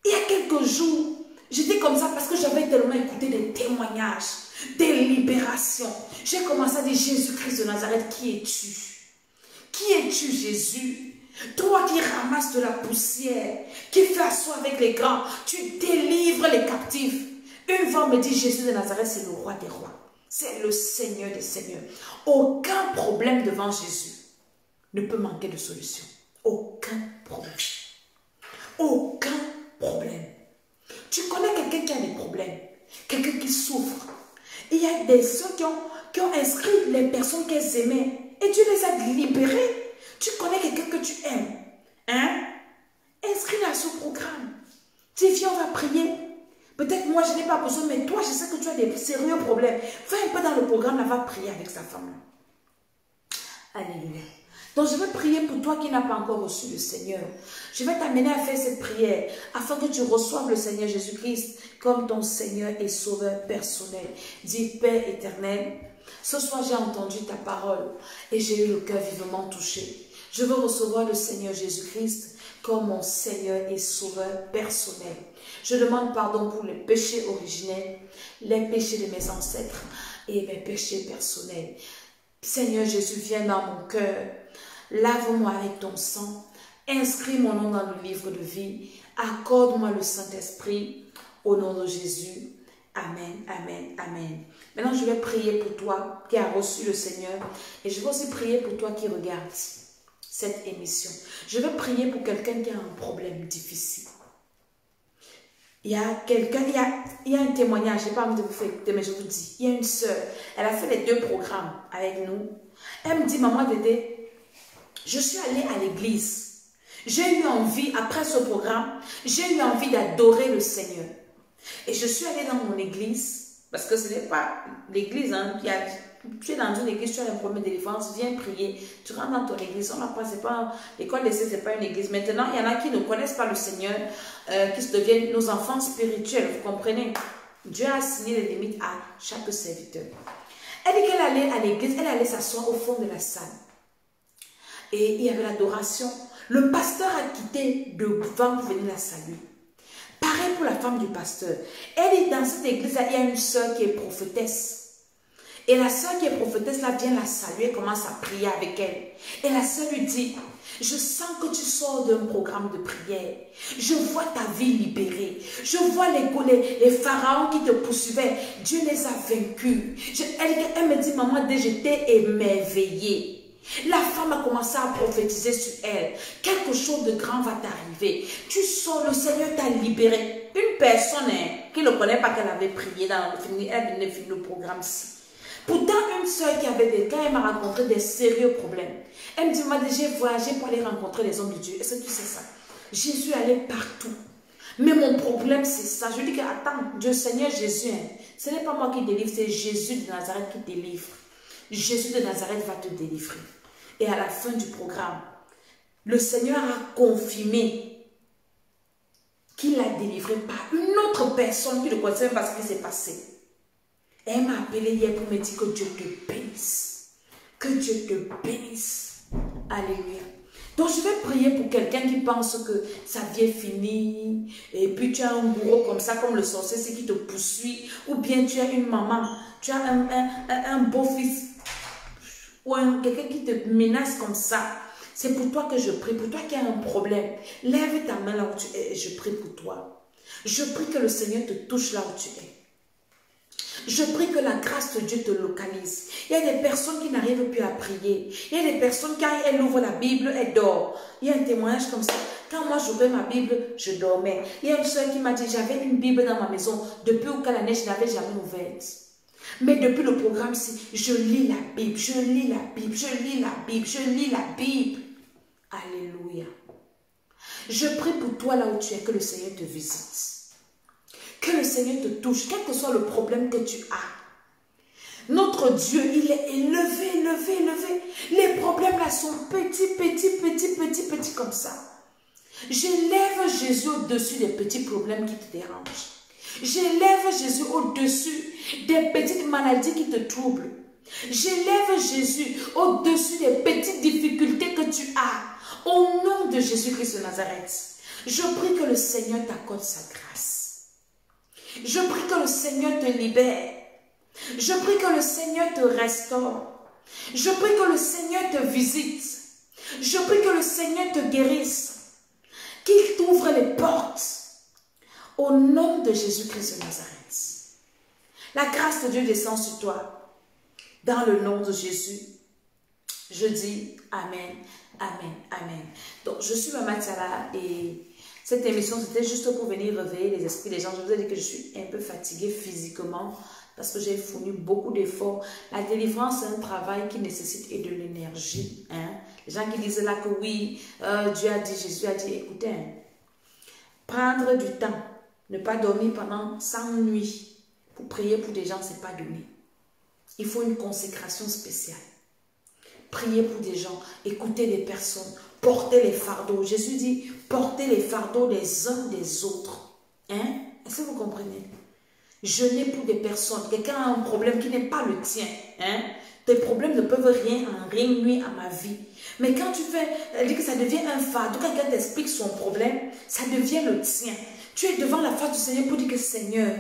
Il y a quelques jours, j'étais comme ça parce que j'avais tellement écouté des témoignages, des libérations. J'ai commencé à dire, Jésus-Christ de Nazareth, qui es-tu? Qui es-tu, Jésus? Toi qui ramasses de la poussière, qui fais asseoir avec les grands, tu délivres les captifs. Une femme me dit, Jésus de Nazareth, c'est le roi des rois. C'est le Seigneur des seigneurs. Aucun problème devant Jésus ne peut manquer de solution. Aucun problème. Aucun problème. Tu connais quelqu'un qui a des problèmes, quelqu'un qui souffre. Il y a des ceux qui ont inscrit les personnes qu'elles aimaient et Dieu les a libérés. Tu connais quelqu'un que tu aimes, hein? Inscris-la à ce programme. Tu viens, on va prier. Peut-être moi je n'ai pas besoin, mais toi je sais que tu as des sérieux problèmes. Fais un peu dans le programme, là, va prier avec sa femme. Alléluia. Donc je vais prier pour toi qui n'as pas encore reçu le Seigneur. Je vais t'amener à faire cette prière afin que tu reçoives le Seigneur Jésus-Christ comme ton Seigneur et Sauveur personnel. Dis, Père éternel, ce soir j'ai entendu ta parole et j'ai eu le cœur vivement touché. Je veux recevoir le Seigneur Jésus-Christ comme mon Seigneur et Sauveur personnel. Je demande pardon pour les péchés originels, les péchés de mes ancêtres et mes péchés personnels. Seigneur Jésus, viens dans mon cœur. Lave-moi avec ton sang. Inscris mon nom dans le livre de vie. Accorde-moi le Saint-Esprit. Au nom de Jésus. Amen, amen, amen. Maintenant, je vais prier pour toi qui as reçu le Seigneur. Et je vais aussi prier pour toi qui regarde cette émission. Je vais prier pour quelqu'un qui a un problème difficile. Il y a quelqu'un, il y a un témoignage, je n'ai pas envie de vous faire écouter, mais je vous dis, il y a une sœur, elle a fait les 2 programmes avec nous. Elle me dit, maman Dédé, je suis allée à l'église. J'ai eu envie, après ce programme, j'ai eu envie d'adorer le Seigneur. Et je suis allée dans mon église, parce que ce n'est pas l'église, hein, tu es dans une église, tu as un problème de défense, viens prier. Tu rentres dans ton église, on n'a pas, c'est pas, l'école d'essai, c'est pas une église. Maintenant, il y en a qui ne connaissent pas le Seigneur, qui se deviennent nos enfants spirituels, vous comprenez? Dieu a assigné les limites à chaque serviteur. Elle dit qu'elle allait à l'église, elle allait s'asseoir au fond de la salle. Et il y avait l'adoration. Le pasteur a quitté devant pour venir la saluer. Pareil pour la femme du pasteur. Elle est dans cette église, il y a une soeur qui est prophétesse. Et la soeur qui est prophétesse là vient la saluer, commence à prier avec elle. Et la soeur lui dit, je sens que tu sors d'un programme de prière. Je vois ta vie libérée. Je vois les pharaons qui te poursuivaient. Dieu les a vaincus. Elle me dit, maman, j'étais émerveillée. La femme a commencé à prophétiser sur elle. Quelque chose de grand va t'arriver. Tu sors, le Seigneur t'a libéré. Une personne qui ne connaît pas qu'elle avait prié, elle venait finir le programme-ci. Pourtant, une soeur qui avait des cas, elle m'a rencontré des sérieux problèmes. Elle me dit, moi, j'ai voyagé pour aller rencontrer les hommes de Dieu. Est-ce que tu sais ça? Jésus allait partout. Mais mon problème, c'est ça. Je dis que, attends, Dieu Seigneur Jésus, hein, ce n'est pas moi qui délivre, c'est Jésus de Nazareth qui délivre. Jésus de Nazareth va te délivrer. Et à la fin du programme, le Seigneur a confirmé qu'il l'a délivré par une autre personne qui ne connaissait pas ce qui s'est passé. Elle m'a appelé hier pour me dire que Dieu te bénisse. Que Dieu te bénisse. Alléluia. Donc je vais prier pour quelqu'un qui pense que sa vie est finie. Et puis tu as un bourreau comme ça, comme le sorcier, c'est qui te poursuit. Ou bien tu as une maman, tu as un beau-fils. Ou quelqu'un qui te menace comme ça. C'est pour toi que je prie. Pour toi qui as un problème. Lève ta main là où tu es et je prie pour toi. Je prie que le Seigneur te touche là où tu es. Je prie que la grâce de Dieu te localise. Il y a des personnes qui n'arrivent plus à prier. Il y a des personnes, quand elles ouvrent la Bible, elles dorment. Il y a un témoignage comme ça. Quand moi j'ouvrais ma Bible, je dormais. Il y a une soeur qui m'a dit, j'avais une Bible dans ma maison. Depuis quelle année, je n'avais jamais ouverte. Mais depuis le programme-ci, je lis la Bible, je lis la Bible, je lis la Bible, je lis la Bible. Alléluia. Je prie pour toi là où tu es, que le Seigneur te visite. Que le Seigneur te touche, quel que soit le problème que tu as. Notre Dieu, il est élevé, élevé, élevé. Les problèmes là sont petits, petits, petits, petits, petits comme ça. J'élève Jésus au-dessus des petits problèmes qui te dérangent. J'élève Jésus au-dessus des petites maladies qui te troublent. J'élève Jésus au-dessus des petites difficultés que tu as. Au nom de Jésus-Christ de Nazareth, je prie que le Seigneur t'accorde sa grâce. Je prie que le Seigneur te libère. Je prie que le Seigneur te restaure. Je prie que le Seigneur te visite. Je prie que le Seigneur te guérisse. Qu'il t'ouvre les portes. Au nom de Jésus-Christ de Nazareth. La grâce de Dieu descend sur toi. Dans le nom de Jésus. Je dis Amen, Amen, Amen. Donc, je suis Maman Tsala et cette émission, c'était juste pour venir réveiller les esprits des gens. Je vous ai dit que je suis un peu fatiguée physiquement parce que j'ai fourni beaucoup d'efforts. La délivrance, c'est un travail qui nécessite et de l'énergie. Hein? Les gens qui disent là que oui, Dieu a dit, Jésus a dit, écoutez, hein, prendre du temps, ne pas dormir pendant 100 nuits pour prier pour des gens, ce n'est pas donné. Il faut une consécration spéciale. Prier pour des gens, écouter des personnes, porter les fardeaux. Jésus dit, porter les fardeaux les uns des autres. Hein? Est-ce que vous comprenez? Jeûner pour des personnes. Quelqu'un a un problème qui n'est pas le tien. Hein? Tes problèmes ne peuvent rien nuire à ma vie. Mais quand tu fais, dit que ça devient un fardeau, quand quelqu'un t'explique son problème, ça devient le tien. Tu es devant la face du Seigneur pour dire que Seigneur,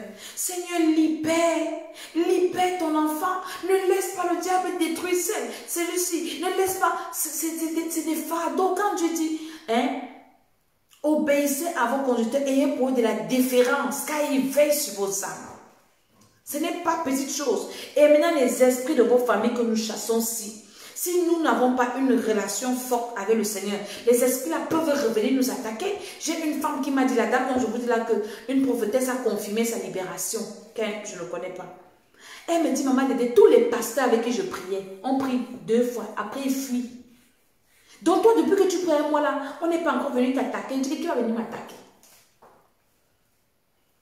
libère ton enfant. Ne laisse pas le diable détruire celui-ci. Ne laisse pas, c'est des fardeaux. Quand Dieu dit, hein, obéissez à vos conducteurs, ayez pour eux de la déférence, car ils veillent sur vos âmes. Ce n'est pas petite chose. Et maintenant, les esprits de vos familles que nous chassons, si nous n'avons pas une relation forte avec le Seigneur, les esprits-là peuvent revenir nous attaquer. J'ai une femme qui m'a dit, la dame dont je vous dis là, qu'une prophétesse a confirmé sa libération, je ne connais pas. Elle me dit, maman, tous les pasteurs avec qui je priais, ont pris 2 fois, après ils fuient. Donc toi, depuis que tu pries avec moi là, on n'est pas encore venu t'attaquer. Je dis, qui va venir m'attaquer?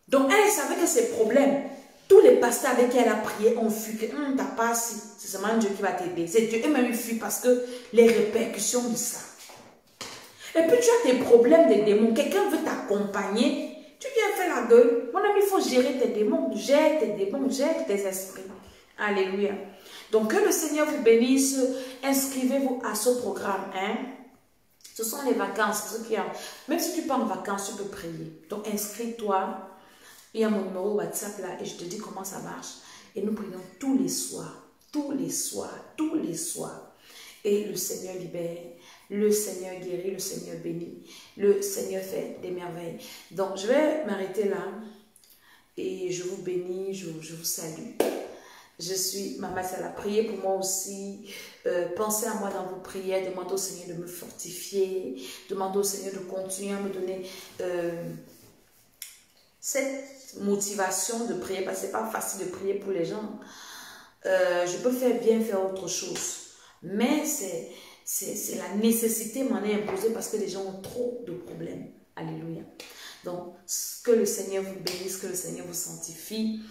Donc elle savait que ces problèmes, tous les pasteurs avec qui elle a prié ont fui. T'as pas assez. C'est seulement Dieu qui va t'aider. C'est Dieu. Eux-mêmes ils fuient parce que les répercussions de ça. Et puis tu as tes problèmes des démons. Quelqu'un veut t'accompagner. Tu viens faire la gueule. Mon ami, il faut gérer tes démons. Gère tes démons. Gère tes esprits. Alléluia. Donc que le Seigneur vous bénisse. Inscrivez-vous à ce programme. Hein? Ce sont les vacances. Même si tu pars en vacances, tu peux prier. Donc inscris-toi. Il y a mon numéro WhatsApp là et je te dis comment ça marche. Et nous prions tous les soirs, tous les soirs, tous les soirs. Et le Seigneur libère, le Seigneur guérit, le Seigneur bénit, le Seigneur fait des merveilles. Donc je vais m'arrêter là et je vous bénis, je vous salue. Je suis Maman Tsala. Priez pour moi aussi. Pensez à moi dans vos prières. Demandez au Seigneur de me fortifier. Demandez au Seigneur de continuer à me donner cette motivation de prier, parce que ce n'est pas facile de prier pour les gens. Je peux faire autre chose. Mais c'est la nécessité m'en est imposée parce que les gens ont trop de problèmes. Alléluia. Donc, que le Seigneur vous bénisse, que le Seigneur vous sanctifie.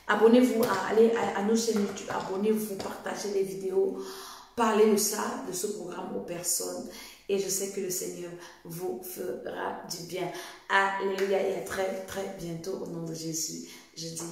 Abonnez-vous à nos chaînes YouTube. Abonnez-vous, partagez les vidéos. Parlez de ça, de ce programme aux personnes. Et je sais que le Seigneur vous fera du bien. Alléluia et à très très bientôt au nom de Jésus. Je dis